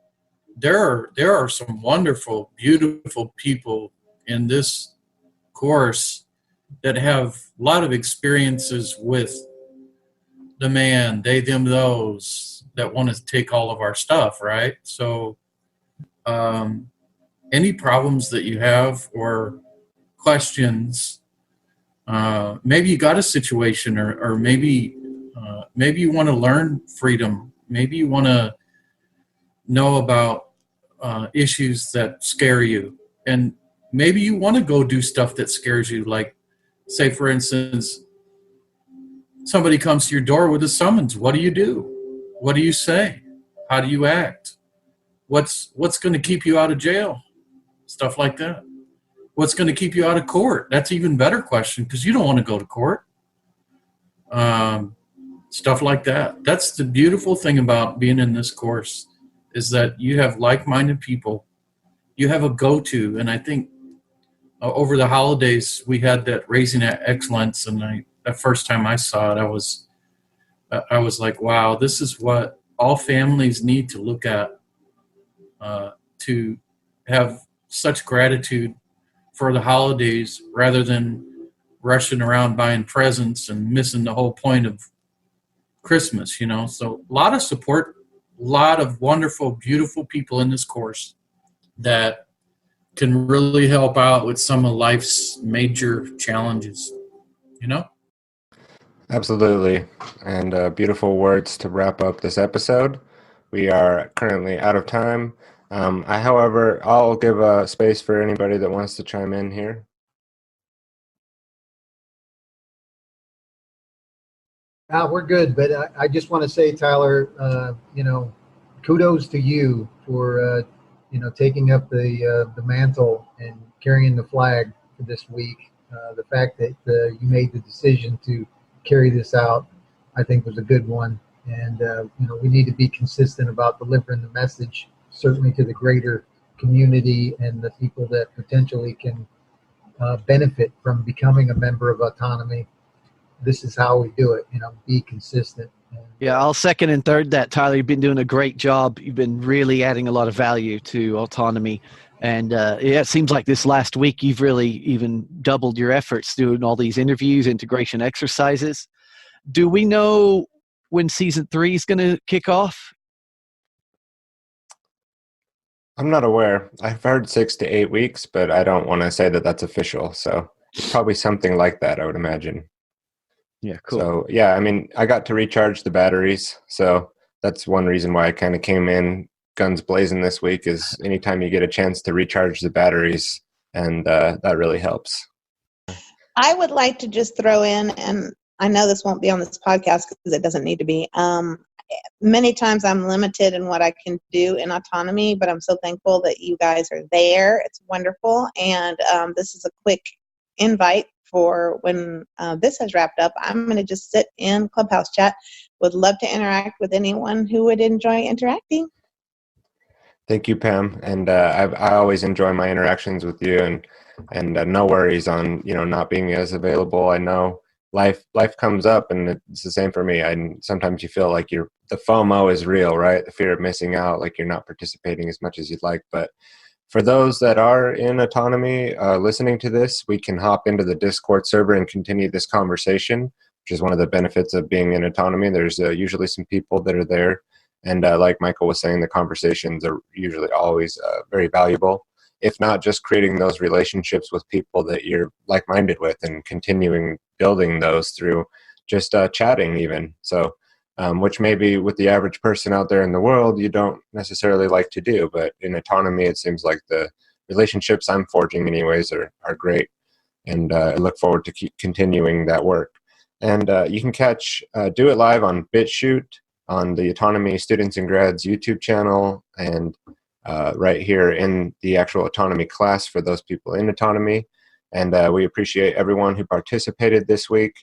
there are some wonderful, beautiful people in this course that have a lot of experiences with the man, they, them, those that want to take all of our stuff, right? So any problems that you have or questions, maybe you got a situation or maybe you want to learn freedom. Maybe you want to know about issues that scare you. And maybe you want to go do stuff that scares you. Like, say, for instance, somebody comes to your door with a summons. What do you do? What do you say? How do you act? What's going to keep you out of jail? Stuff like that. What's going to keep you out of court? That's an even better question because you don't want to go to court. Stuff like that. That's the beautiful thing about being in this course is that you have like-minded people. You have a go-to. And I think over the holidays, we had that Raising Excellence. And the first time I saw it, I was like, wow, this is what all families need to look at to have such gratitude for the holidays rather than rushing around buying presents and missing the whole point of Christmas, you know. So a lot of support, a lot of wonderful, beautiful people in this course that can really help out with some of life's major challenges, you know? Absolutely. And beautiful words to wrap up this episode. We are currently out of time. However, I'll give a space for anybody that wants to chime in here. We're good, but I just want to say, Tyler, kudos to you for, taking up the mantle and carrying the flag for this week. The fact that you made the decision to carry this out, I think was a good one. And, we need to be consistent about delivering the message, certainly to the greater community and the people that potentially can benefit from becoming a member of autonomy. This is how we do it, be consistent. Yeah, I'll second and third that, Tyler. You've been doing a great job. You've been really adding a lot of value to autonomy. And it seems like this last week you've really even doubled your efforts doing all these interviews, integration exercises. Do we know when season 3 is going to kick off? I'm not aware. I've heard 6 to 8 weeks, but I don't want to say that that's official. So it's probably something like that, I would imagine. Yeah, cool. So, yeah, I mean, I got to recharge the batteries. So that's one reason why I kind of came in guns blazing this week is anytime you get a chance to recharge the batteries, and that really helps. I would like to just throw in, and I know this won't be on this podcast because it doesn't need to be. Many times I'm limited in what I can do in autonomy, but I'm so thankful that you guys are there. It's wonderful. And this is a quick invite for when this has wrapped up. I'm going to just sit in Clubhouse chat. Would love to interact with anyone who would enjoy interacting. Thank you, Pam. And I always enjoy my interactions with you, and no worries on not being as available. I know life comes up, and it's the same for me. Sometimes you feel like the FOMO is real, right? The fear of missing out, like you're not participating as much as you'd like. But for those that are in autonomy listening to this, we can hop into the Discord server and continue this conversation, which is one of the benefits of being in autonomy. There's usually some people that are there. And like Michael was saying, the conversations are usually always very valuable, if not just creating those relationships with people that you're like-minded with and continuing building those through just chatting even. So, which maybe with the average person out there in the world, you don't necessarily like to do. But in autonomy, it seems like the relationships I'm forging anyways are great. And I look forward to keep continuing that work. And you can catch Do It Live on BitChute, on the Autonomy Students and Grads YouTube channel, and right here in the actual autonomy class for those people in autonomy. and we appreciate everyone who participated this week.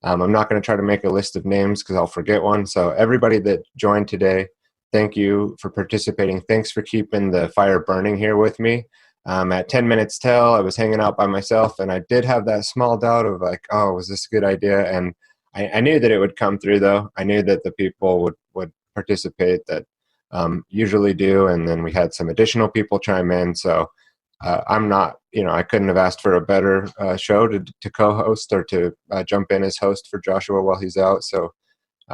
I'm not going to try to make a list of names because I'll forget one. So everybody that joined today, thank you for participating. Thanks for keeping the fire burning here with me. At 10 minutes till, I was hanging out by myself, and I did have that small doubt of like, oh, was this a good idea? And I knew that it would come through, though. I knew that the people would participate that usually do, and then we had some additional people chime in. So I'm not, I couldn't have asked for a better show to co-host or to jump in as host for Joshua while he's out. So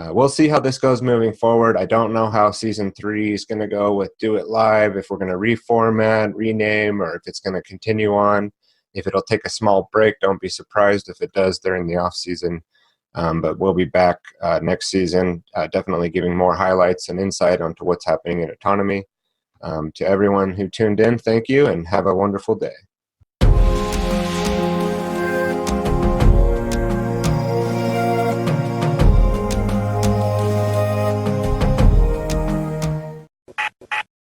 we'll see how this goes moving forward. I don't know how season 3 is going to go with Do It Live, if we're going to reformat, rename, or if it's going to continue on. If it'll take a small break, don't be surprised if it does during the off season. But we'll be back next season, definitely giving more highlights and insight onto what's happening in autonomy. To everyone who tuned in, thank you, and have a wonderful day.